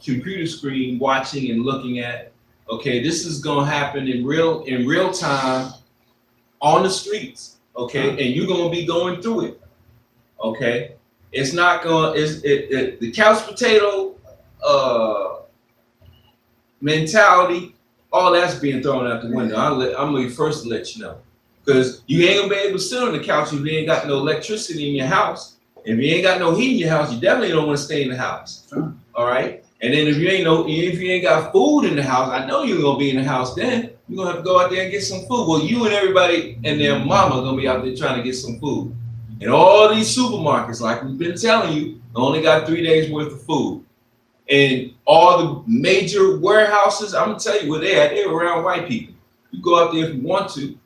computer screen watching and looking at. Okay, this is gonna happen in real time on the streets. Okay, and you're gonna be going through it. Okay, it's not gonna the couch potato mentality, all that's being thrown out the window. I'm gonna be first to let you know. Because you ain't gonna be able to sit on the couch if you ain't got no electricity in your house. If you ain't got no heat in your house, you definitely don't want to stay in the house. All right. And then if you ain't got food in the house, I know you're gonna be in the house then. You're gonna have to go out there and get some food. Well, you and everybody and their mama are gonna be out there trying to get some food. And all these supermarkets, like we've been telling you, only got 3 days worth of food. And all the major warehouses, I'm gonna tell you where they're at. They're around white people. You go out there if you want to.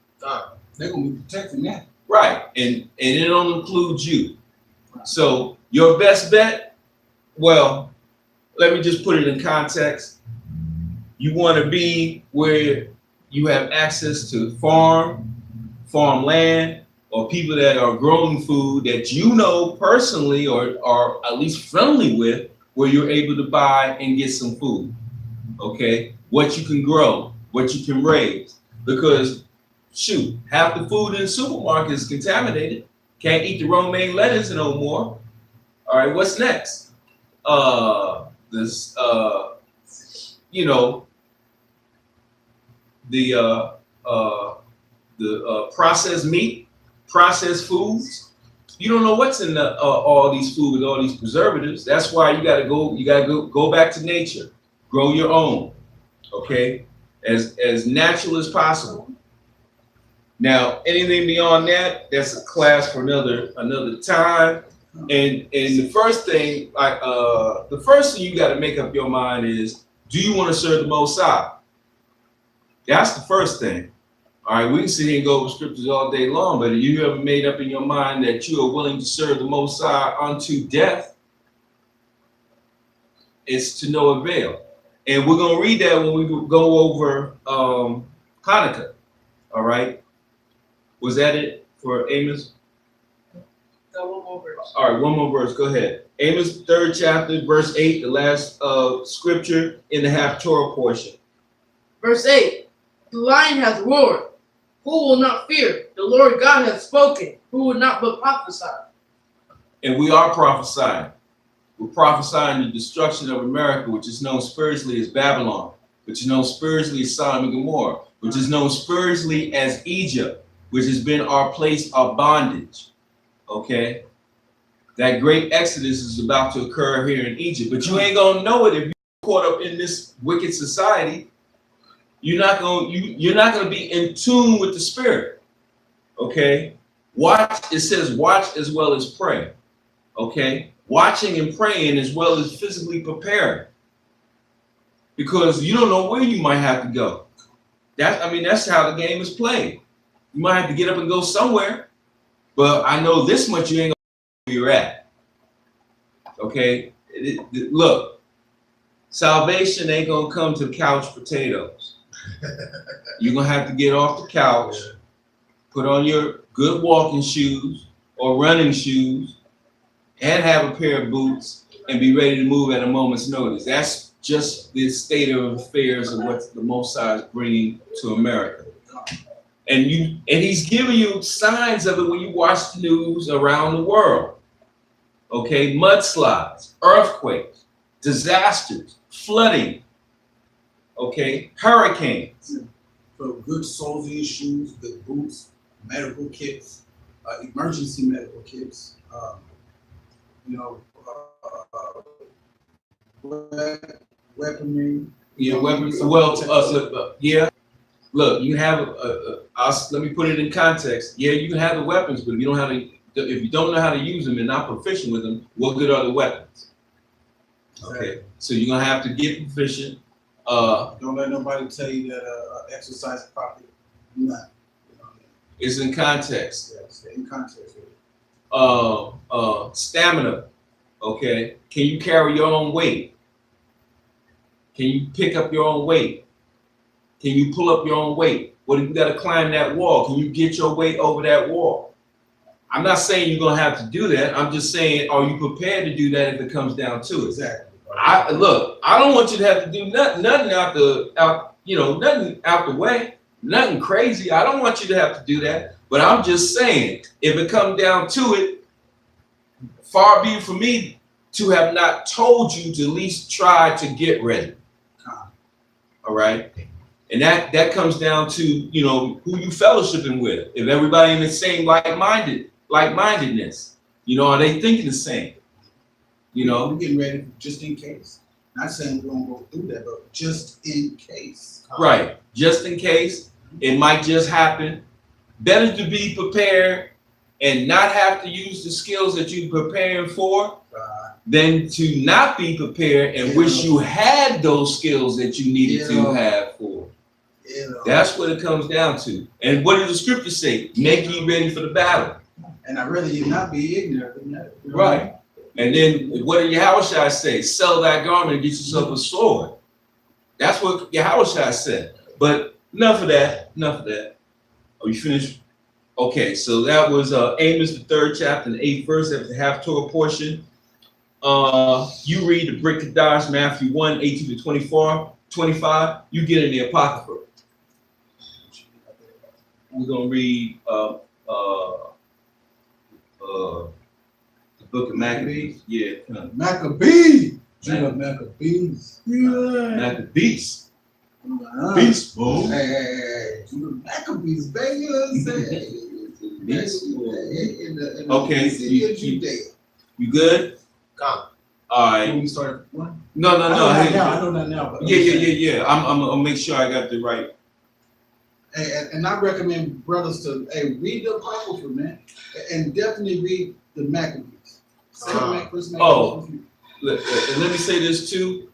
They're gonna be protecting that. Right, and it don't include you. So your best bet, well, let me just put it in context. You want to be where you have access to farmland, or people that are growing food that you know personally or are at least friendly with, where you're able to buy and get some food. Okay, what you can grow, what you can raise, because shoot, half the food in the supermarket is contaminated. Can't eat the romaine lettuce no more. All right, what's next? This, you know, the processed meat, processed foods. You don't know what's in all these food with all these preservatives. That's why you gotta go back to nature, grow your own, okay, as natural as possible. Now, anything beyond that, that's a class for another time. And the first thing, you got to make up your mind is, do you want to serve the Most High? That's the first thing. All right, we can sit here and go over scriptures all day long, but if you ever made up in your mind that you are willing to serve the Most High unto death, it's to no avail. And we're gonna read that when we go over Hanukkah. All right. Was that it for Amos? Go one more verse. All right, one more verse. Go ahead. Amos 3rd chapter, verse 8, the last scripture in the half Torah portion. Verse 8. The lion hath roared. Who will not fear? The Lord God hath spoken. Who will not but prophesy? And we are prophesying. We're prophesying the destruction of America, which is known spiritually as Babylon, which is known spiritually as Sodom and Gomorrah, which is known spiritually as Egypt, which has been our place of bondage. Okay? That great exodus is about to occur here in Egypt, but you ain't gonna know it if you're caught up in this wicked society. You're not gonna be in tune with the spirit. Okay? Watch, it says watch as well as pray. Okay? Watching and praying as well as physically preparing. Because you don't know where you might have to go. That's how the game is played. You might have to get up and go somewhere, but I know this much, you ain't gonna know where you're at. Okay? Look, salvation ain't gonna come to couch potatoes. You're gonna have to get off the couch, put on your good walking shoes or running shoes, and have a pair of boots and be ready to move at a moment's notice. That's just the state of affairs of what the Most High is bringing to America. And he's giving you signs of it when you watch the news around the world. Okay, mudslides, earthquakes, disasters, flooding, okay, hurricanes. So good soldier shoes, good boots, medical kits, emergency medical kits, weaponry. Yeah, weapons. Well, to us, yeah. Look, you have let me put it in context. Yeah, you can have the weapons, but if you don't know how to use them and not proficient with them, what good are the weapons? Okay, so you're gonna have to get proficient. Don't let nobody tell you that exercise properly. Do not. It's in context. Yeah, stay in context with it. Stamina. Okay, can you carry your own weight? Can you pick up your own weight? Can you pull up your own weight? What if you got to climb that wall? Can you get your weight over that wall? I'm not saying you're gonna have to do that. I'm just saying, are you prepared to do that if it comes down to it? Exactly. I don't want you to have to do nothing nothing out the way, nothing crazy. I don't want you to have to do that. But I'm just saying, if it comes down to it, far be it from me to have not told you to at least try to get ready. All right. And that comes down to, who you fellowshipping with. If everybody in the same like-mindedness, are they thinking the same? We're getting ready just in case. Not saying we're gonna go through that, but just in case. Right. Just in case. It might just happen. Better to be prepared and not have to use the skills that you're preparing for than to not be prepared and wish you had those skills that you needed to have for. That's what it comes down to. And what does the scripture say? Make ye ready for the battle. And I really not be ignorant. Right. And then what did Yahushua say? Sell that garment and get yourself a sword. That's what Yahushua said. But enough of that. Oh, you finished? Okay, so that was Amos, the 3rd chapter, and 8th verse. That was the half Torah portion. You read the Brit Kadash, Matthew 1, 18 to 25. You get in the Apocrypha. We're gonna read the book of Maccabees. Yeah, Maccabees. Maccabees. Maccabees. Beast, boom. Hey. Maccabees, baby. Okay, you good? Come. All right. When we start one? No. I know that now. But Yeah. I'm gonna make sure I got the right. And I recommend brothers to read the Apocrypha, man, and definitely read the Maccabees. Let me say this too.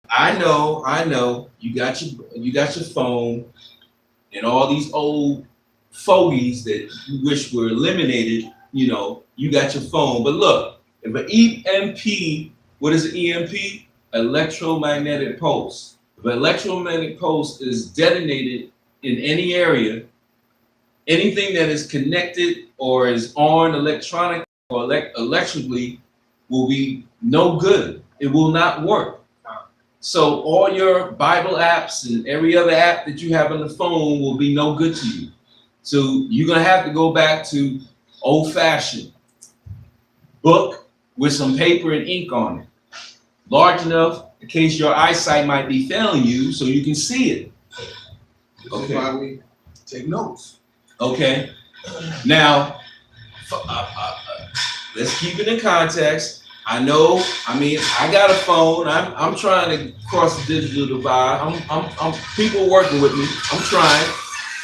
I know. You got your phone and all these old fogies that you wish were eliminated. You got your phone, but look, if an EMP, what is an EMP? Electromagnetic pulse. If an electromagnetic pulse is detonated in any area, anything that is connected or is on electronic or electrically will be no good. It will not work. So all your Bible apps and every other app that you have on the phone will be no good to you. So you're gonna have to go back to old-fashioned book with some paper and ink on it, large enough in case your eyesight might be failing you, so you can see it. This is why we take notes. Okay. Now, let's keep it in context. I got a phone. I'm trying to cross the digital divide. I'm people working with me. I'm trying,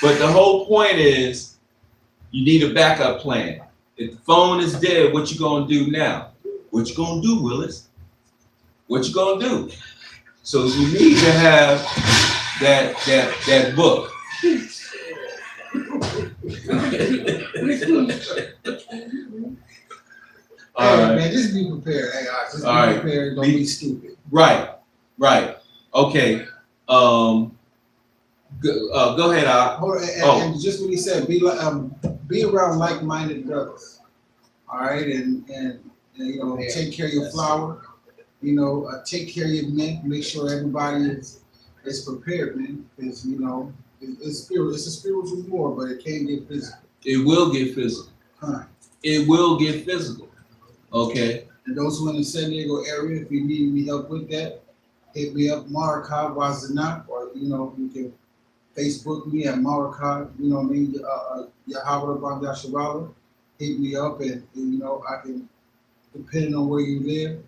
but the whole point is, you need a backup plan. If the phone is dead, what you gonna do now? What you gonna do, Willis? What you gonna do? So you need to have that book. All right, man, just be prepared. Just be prepared. Don't be stupid. Right. Okay. Go ahead, And just what he said, be around like-minded brothers. All right, and take care of your flour. Take care of your men. Make sure everybody is prepared, man. Because it's a spiritual war, but it can get physical. It will get physical. It will get physical. Okay. And those who in the San Diego area, if you need me help with that, hit me up, Maraka Wazana, or you can Facebook me at Maraka, Yahweh Ban Yasharala. Hit me up and I can, depending on where you live,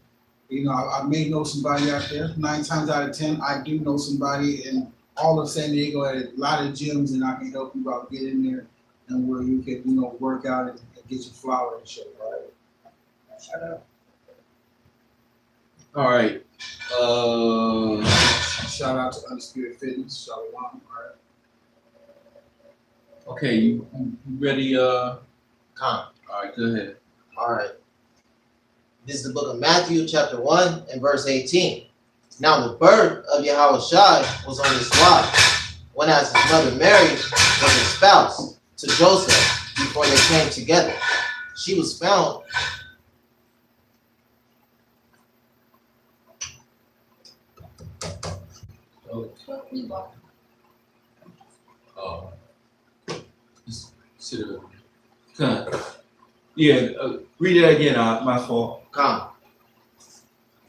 I may know somebody out there. 9 times out of 10, I do know somebody in all of San Diego at a lot of gyms, and I can help you out, get in there and where you can, work out and get your flour and shit, right? Shut up. All right. Shout out to Undisputed Fitness. Shalom. All right. Okay, you ready? Come. All right, go ahead. All right. This is the book of Matthew, chapter 1 and verse 18. Now the birth of Yahushua was on his wife, when as his mother Mary was espoused to Joseph before they came together. She was found. Just sit up. Kind of. Yeah, read it again. My fault. Come.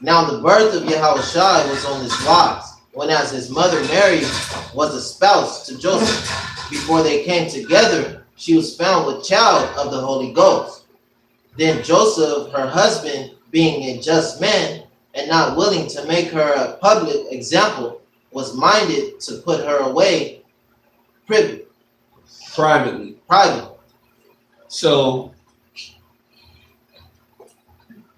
Now the birth of Yahushua was on his wives, when as his mother Mary was espoused to Joseph before they came together. She was found with child of the Holy Ghost. Then Joseph, her husband, being a just man and not willing to make her a public example, was minded to put her away Privately. So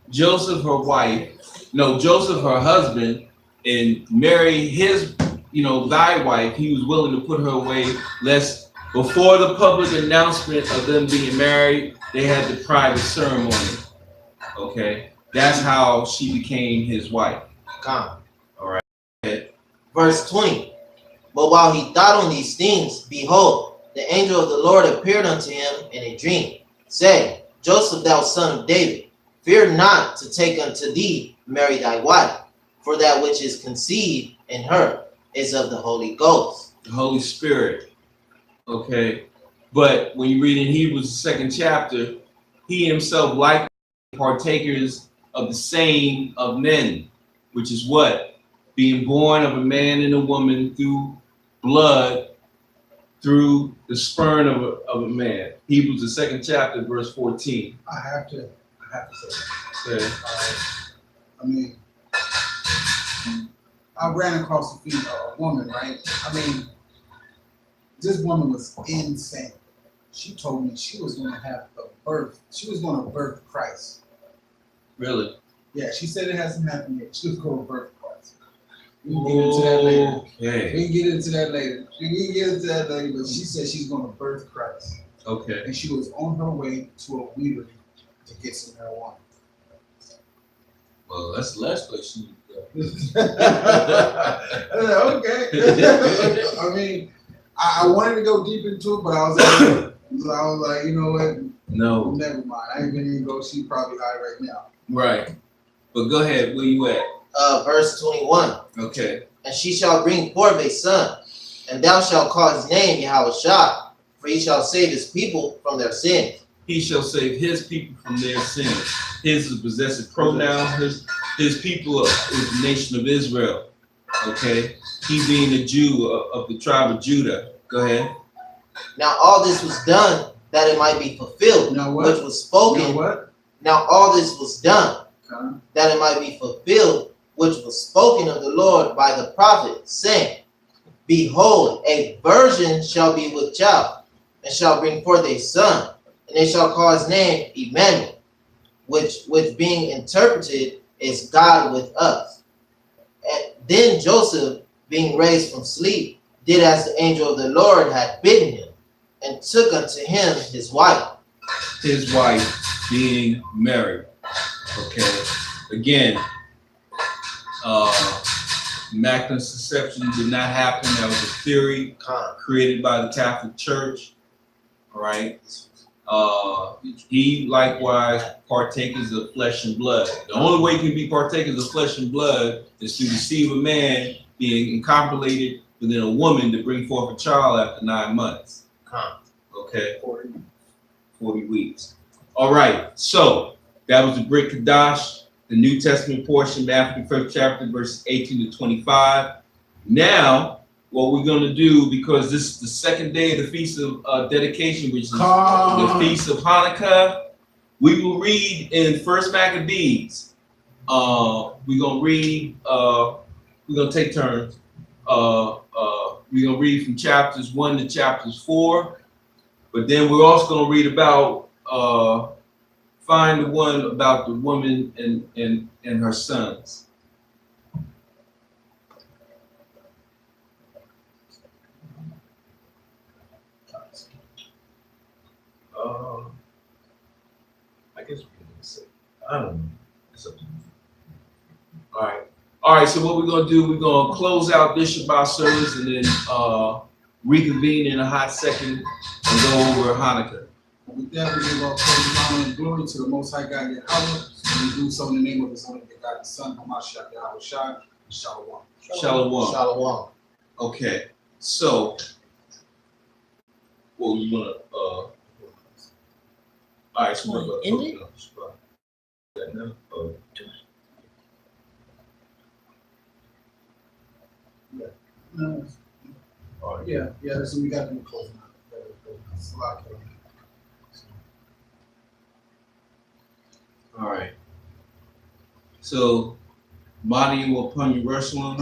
Joseph, her husband, and Mary, his, thy wife, he was willing to put her away, lest before the public announcement of them being married, they had the private ceremony. Okay, that's how she became his wife. Come. All right. Verse 20. But while he thought on these things, behold, the angel of the Lord appeared unto him in a dream, saying, Joseph, thou son of David, fear not to take unto thee Mary thy wife, for that which is conceived in her is of the Holy Ghost. The Holy Spirit. Okay. But when you read in Hebrews, the 2nd chapter, he himself likewise partakers of the same of men, which is what? Being born of a man and a woman through blood, through the sperm of a man. Hebrews, the 2nd chapter, verse 14. I have to say that. Okay. I mean, I ran across a woman, right? I mean, this woman was insane. She told me she was going to have a birth. She was going to birth Christ. Really? Yeah, she said it hasn't happened yet. She was going to birth Christ. We can get into that later. Okay. We can get into that later. But she said she's going to birth Christ. Okay. And she was on her way to a weedery to get some marijuana. Well, that's the last place she need to Okay. I mean, I wanted to go deep into it, but I was like, you know what? No. Never mind. I ain't gonna even go. She probably high right now. Right. But go ahead. Where you at? Verse 21. Okay. And she shall bring forth a son, and thou shalt call his name Yahushua, for he shall save his people from their sins. He shall save his people from their sins. His is possessive pronoun. His people is the nation of Israel. Okay. He being a Jew of the tribe of Judah. Go ahead. Now all this was done that it might be fulfilled, which was spoken. Now all this was done that it might be fulfilled, which was spoken of the Lord by the prophet, saying, Behold, a virgin shall be with child, and shall bring forth a son, and they shall call his name Emmanuel, which being interpreted is God with us. And then Joseph, being raised from sleep, did as the angel of the Lord had bidden him, and took unto him his wife. His wife being Mary. Okay. Again, immaculate conception did not happen. That was a theory created by the Catholic Church. All right. He likewise partakers of flesh and blood. The only way you can be partakers of flesh and blood is to receive a man being incopulated within a woman to bring forth a child after 9 months. Okay. 40 weeks. All right. So that was the Brit Kadash, the New Testament portion, Matthew 1st chapter, verses 18 to 25. Now, what we're going to do, because this is the second day of the Feast of Dedication, which is the Feast of Hanukkah, we will read in First Maccabees. We're going to read, we're going to take turns. We're going to read from chapters 1 to chapters 4. But then we're also going to read about, find the one about the woman and her sons. I guess we can say, I don't know. It's up to you. All right. All right, so what we're gonna do, we're gonna close out this Shabbat service and then reconvene in a hot second and go over Hanukkah. And with that, we give all praise, honor, and glory to the Most High God, Yahweh, and we do so in the name of His only begotten Son, Hamashiach Yahweh Shai, Shalom. Shalom. Shalom. Okay, so, well, you wanna, all right, so we're gonna End it? that now? No. All right. Yeah, that's what we got to do closing out. It's a lot of All right. So, mighty will upon Jerusalem.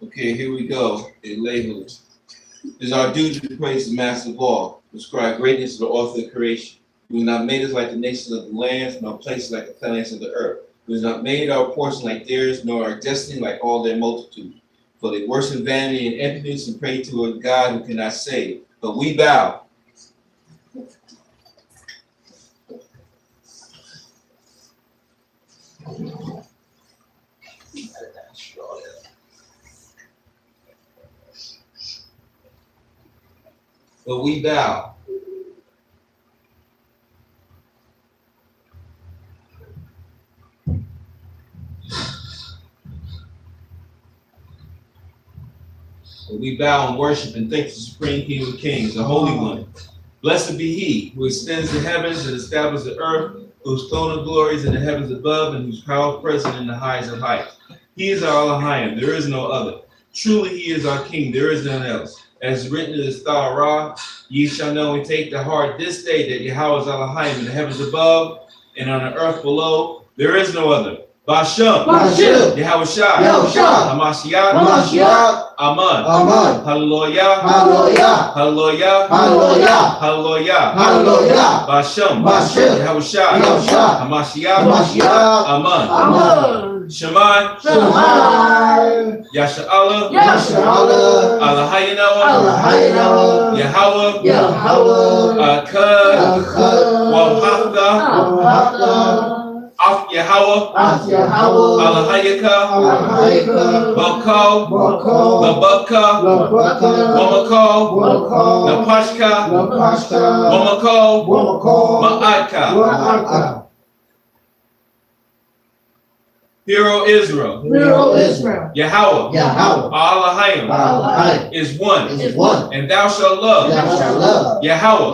Okay, here we go. Elihu. It is our duty to praise the Master of all, ascribe greatness to the author of creation. Who has not made us like the nations of the lands, nor placed us like the planets of the earth. Who has not made our portion like theirs, nor our destiny like all their multitude. For they worship vanity and emptiness and pray to a God who cannot save. But we bow. But we bow. But we bow and worship and thank the Supreme King of Kings, the Holy One. Blessed be He who extends the heavens and establishes the earth, whose throne of glory is in the heavens above, and whose power is present in the highest of heights. He is our Elohim, there is no other. Truly He is our King, there is none else. As written in the Torah, ye shall know and take to heart this day that Yahweh is Elohim in the heavens above and on the earth below. There is no other. Bashem, Yahweh Shai, Hamashiach, Aman, Hallelujah, Hallelujah, Hallelujah, Bashem, Yahweh Shai, Hamashiach, Aman, Shemai, Yasha Allah, Allahayinawa, Yahweh, Akkad, Wahafda, Af Yahweh, Allahayaka, Bakal, Labaka, Wamakal, Napashka, Wamakal, Ma'aka. Hero Israel, Yahweh, Allahayim is one, and thou shalt love Yahweh,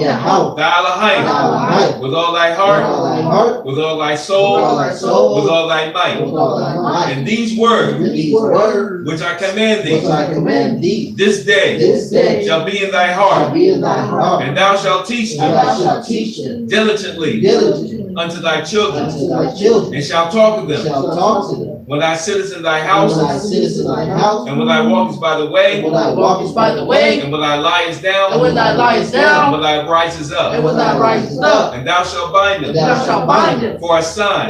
thy Allahayim, with all thy heart, with all thy soul, with all thy might. And these words, which I command thee, this day, shall be in thy heart, and thou shalt teach them diligently unto thy children, and shalt talk of them when thou sittest in thy house, and when thou walkest by the way, and when thou liest down, and when thou risest up, and thou shalt bind them for a sign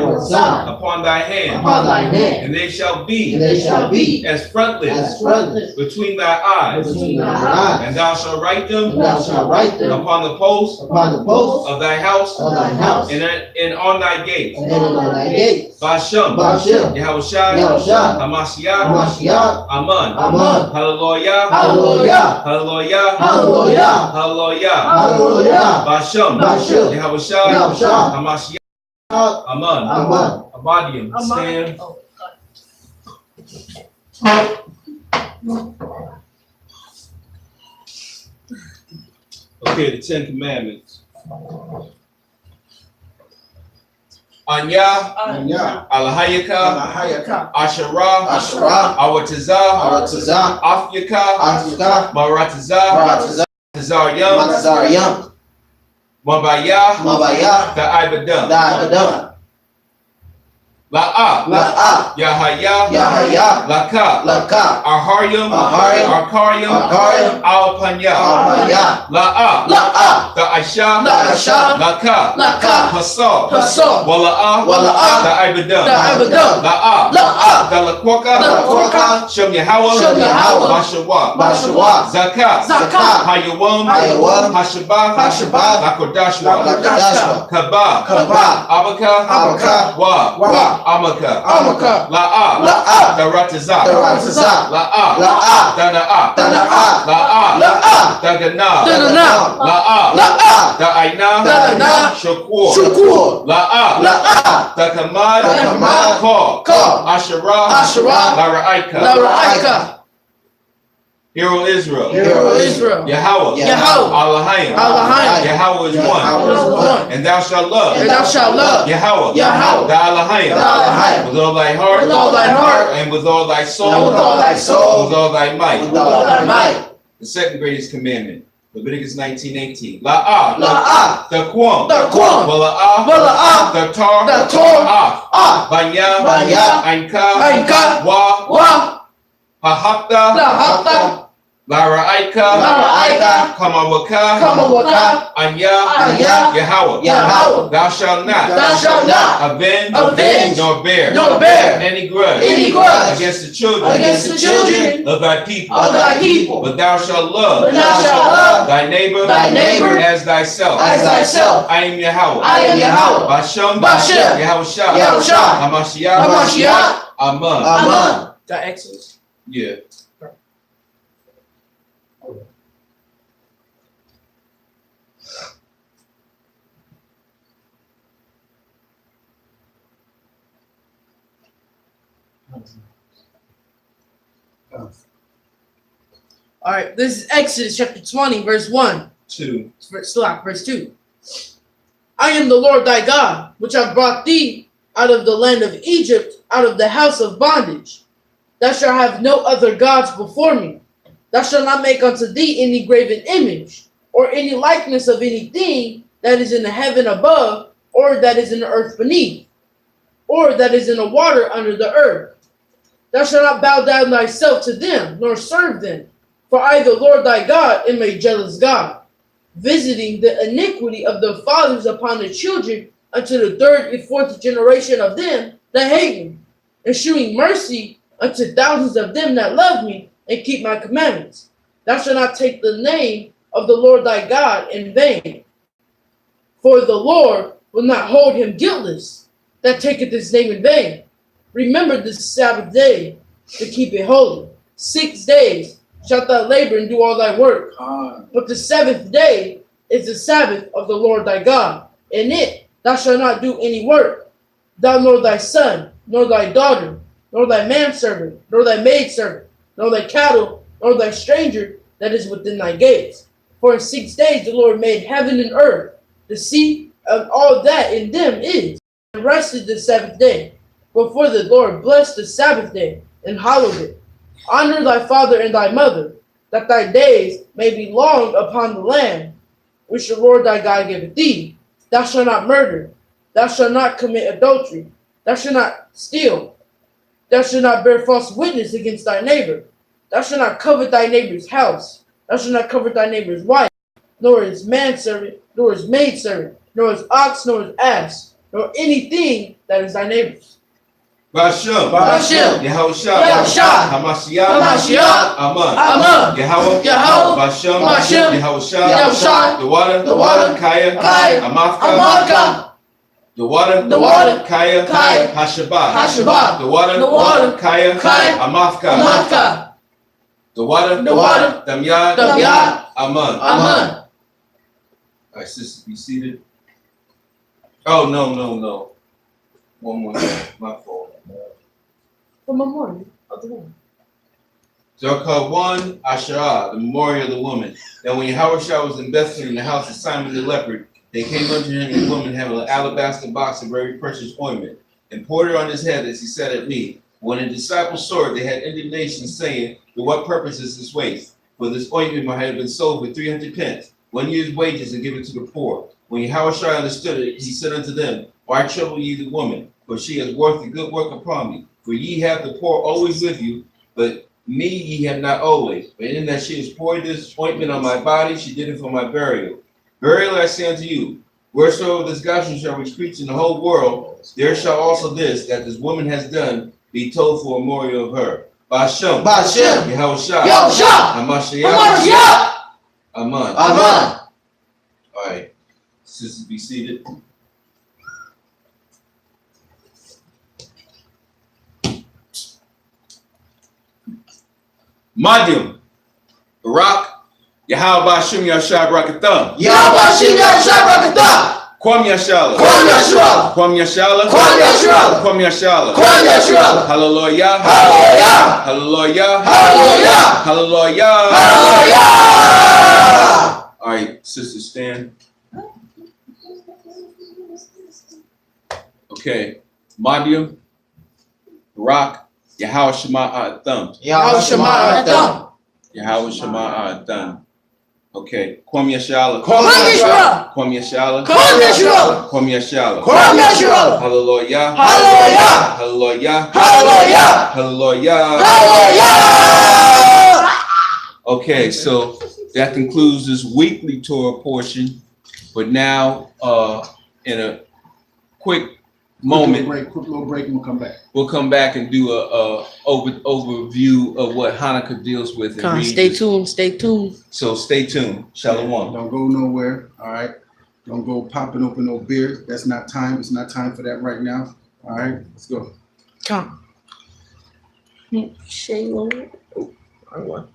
upon thy hand, and they shall be as frontlets between thy eyes, and thou shalt write them upon the posts of thy house, and on thy gates. Bashem, Yahweh Shai, Hamashiach, Aman, Hallelujah, Bashem, Yahweh Shai, Hamashiach, Aman, Abadium, stand. Okay, the 10 Commandments. Anya, Alahayaka, Asherah, Awatazah, Afyaka, Maratazah, Tazaryam, Mabaya, the Ibadam. La'a, La'a, Yahaya, Yahaya, Laka, Laka, Ahariam, Ahariam, Arkariam, Arkariam, Alpanya, Alpanya, La'a, La'a, Da'aisha, Da'aisha, Laka, Laka, Hasal, Hasal, Wala'a, Wala'a, Da'ibadam, Da'ibadam, La'a, La'a, Dalakwaka, Dalakwaka, Shem Yahweh, Shem Yahweh, Bashawa, Bashawa, Zakat, Zakat, Hayawam, Hayawam, Hashabah, Hashabah, Lakodashwa, Lakodashwa, Kaba, Kaba, Abaka, Abaka, Wa, Wa, Amaka, Amaka, La'a, La'a, Daratazah, Daratazah, La'a, La'a, Dana'a, Dana'a, La'a, La'a, Dagana, Dagana, La'a, La'a, Da'aina, Da'aina, Shakur, Shukur, La'a, La'a, Dakamad, Dakamad, Ka, Ka, Asherah, Asherah, Lara'ika. Lara'ika, Hear, O Israel, Hear, O Israel, Yahweh, Yahweh, Allahayim, Allahayim, Yahweh is Yahweh is one, one, and thou shalt love and thou shalt love Yahweh, Yahweh, Allahayim, Allahayim, with all thy heart, with all thy heart, and with all thy soul, and with all thy soul, with all thy might. with all thy might. The second greatest commandment, Leviticus 19:18. La'a, La'a, Daquam, Daquam, Wala'a, Wala'a, Datar, Datar, Ah, Banya, Banya, Ainka, Ainka, Wa, Wa, Hahapta, Lahapta, Lara'ika, Lara'ika, Kamawaka, Kamawaka, Anya, Anya, Yahweh. Yahweh. Thou shalt not Thou shalt not avenge, nor bear any grudge any grudge against the children against the children of thy people. of thy people. But thou shalt love But thou shalt love thy neighbor as thyself. as thyself. I am Yahweh. I am Yahweh. Bashem, Bashem, Yahushua, Yahushua, Hamashiach, Hamashiach, Aman. Aman. the Exodus. Yeah. All right, this is Exodus chapter 20, verse 1. 2. Verse 2. I am the Lord thy God, which have brought thee out of the land of Egypt, out of the house of bondage. Thou shalt have no other gods before me. Thou shalt not make unto thee any graven image, or any likeness of anything that is in the heaven above, or that is in the earth beneath, or that is in the water under the earth. Thou shalt not bow down thyself to them, nor serve them. For I, the Lord thy God, am a jealous God, visiting the iniquity of the fathers upon the children unto the third and fourth generation of them that hate me, and shewing mercy unto thousands of them that love me and keep my commandments. Thou shalt not take the name of the Lord thy God in vain. For the Lord will not hold him guiltless that taketh his name in vain. Remember this Sabbath day to keep it holy. 6 days shalt thou labor and do all thy work. But the seventh day is the Sabbath of the Lord thy God. In it thou shalt not do any work, thou nor thy son, nor thy daughter, nor thy manservant, nor thy maidservant, nor thy cattle, nor thy stranger that is within thy gates. For in 6 days the Lord made heaven and earth, the sea, and all that in them is, and rested the seventh day. Wherefore the Lord blessed the Sabbath day and hallowed it. Honor thy father and thy mother, that thy days may be long upon the land which the Lord thy God giveth thee. Thou shalt not murder. Thou shalt not commit adultery. Thou shalt not steal. Thou shalt not bear false witness against thy neighbor. Thou shalt not covet thy neighbor's house. Thou shalt not covet thy neighbor's wife, nor his manservant, nor his maidservant, nor his ox, nor his ass, nor anything that is thy neighbor's. Bashem, Bashem, Yahushua, Yahushua, Hamashiach, Hamashiach, Aman. Aman. Yahweh, Yahweh, Bashem, Bashem, Yahushua, Yahushua, the water, Kaya, Kaya, Amafka, Amaka, the water, Kaya, Kaya, Hashabah, Hashabah, the water, Kaya, Kaya, Amafka, Amaka, the water, Damyad, Damyad, Aman. Aman. All right, sisters, be seated. Oh, no. One more, my fault. From the morning of the morning. Zerka 1, Asherah, the memorial of the woman. Now when Yahushua was in Bethlehem in the house of Simon the leopard, they came unto him, and the woman having an alabaster box of very precious ointment, and poured it on his head as he sat at meat. When the disciples saw it, they had indignation, saying, to what purpose is this waste? For this ointment might have been sold for 300 pence, 1 year's wages, and given to the poor. When Yahushua understood it, he said unto them, why trouble ye the woman? for she has worked a good work upon me. For ye have the poor always with you, but me ye have not always. But in that she has poured this ointment on my body, she did it for my burial. Verily I say unto you, wheresoever this gospel shall reach preached in the whole world, there shall also this that this woman has done be told for a memorial of her. Bashem, Yahushua, Hamashiach, Aman. Amen. All right, sisters, be seated. Madium, Barak, Yahweh Bashem Yashab Rakatham. Yahweh Shabbat. Kwam Yashala. Kwam Yashua. Kwam Yashala. Kwam Yashua. Kwam Yashala. Kwam Yashua. Hallelujah. Hallelujah. Hallelujah. Hallelujah. Hallelujah. Hallelujah. All right, sisters, stand. Okay. Madium, Barak, Yahweh Shema Adam. Yahweh Shema Adam. Yahweh Shema Adam. Okay. Kwam Yashala. Kwam Yashua. Kwam Yashala. Kwam Yashua. Kwam Yashala. Kwam Yashua. Hallelujah. Hallelujah. Hallelujah. Hallelujah. Hallelujah. Hallelujah. Okay, so that concludes this weekly Torah portion. But now, in a quick moment, Quick little break, and we'll come back. we'll come back and do a overview of what Hanukkah deals with. And read Stay this. tuned. Stay tuned. So stay tuned. Shalom. Don't go nowhere. All right. Don't go popping open no beer. That's not time. It's not time for that right now. All right. Let's go. Come. Shay, oh, wrong one.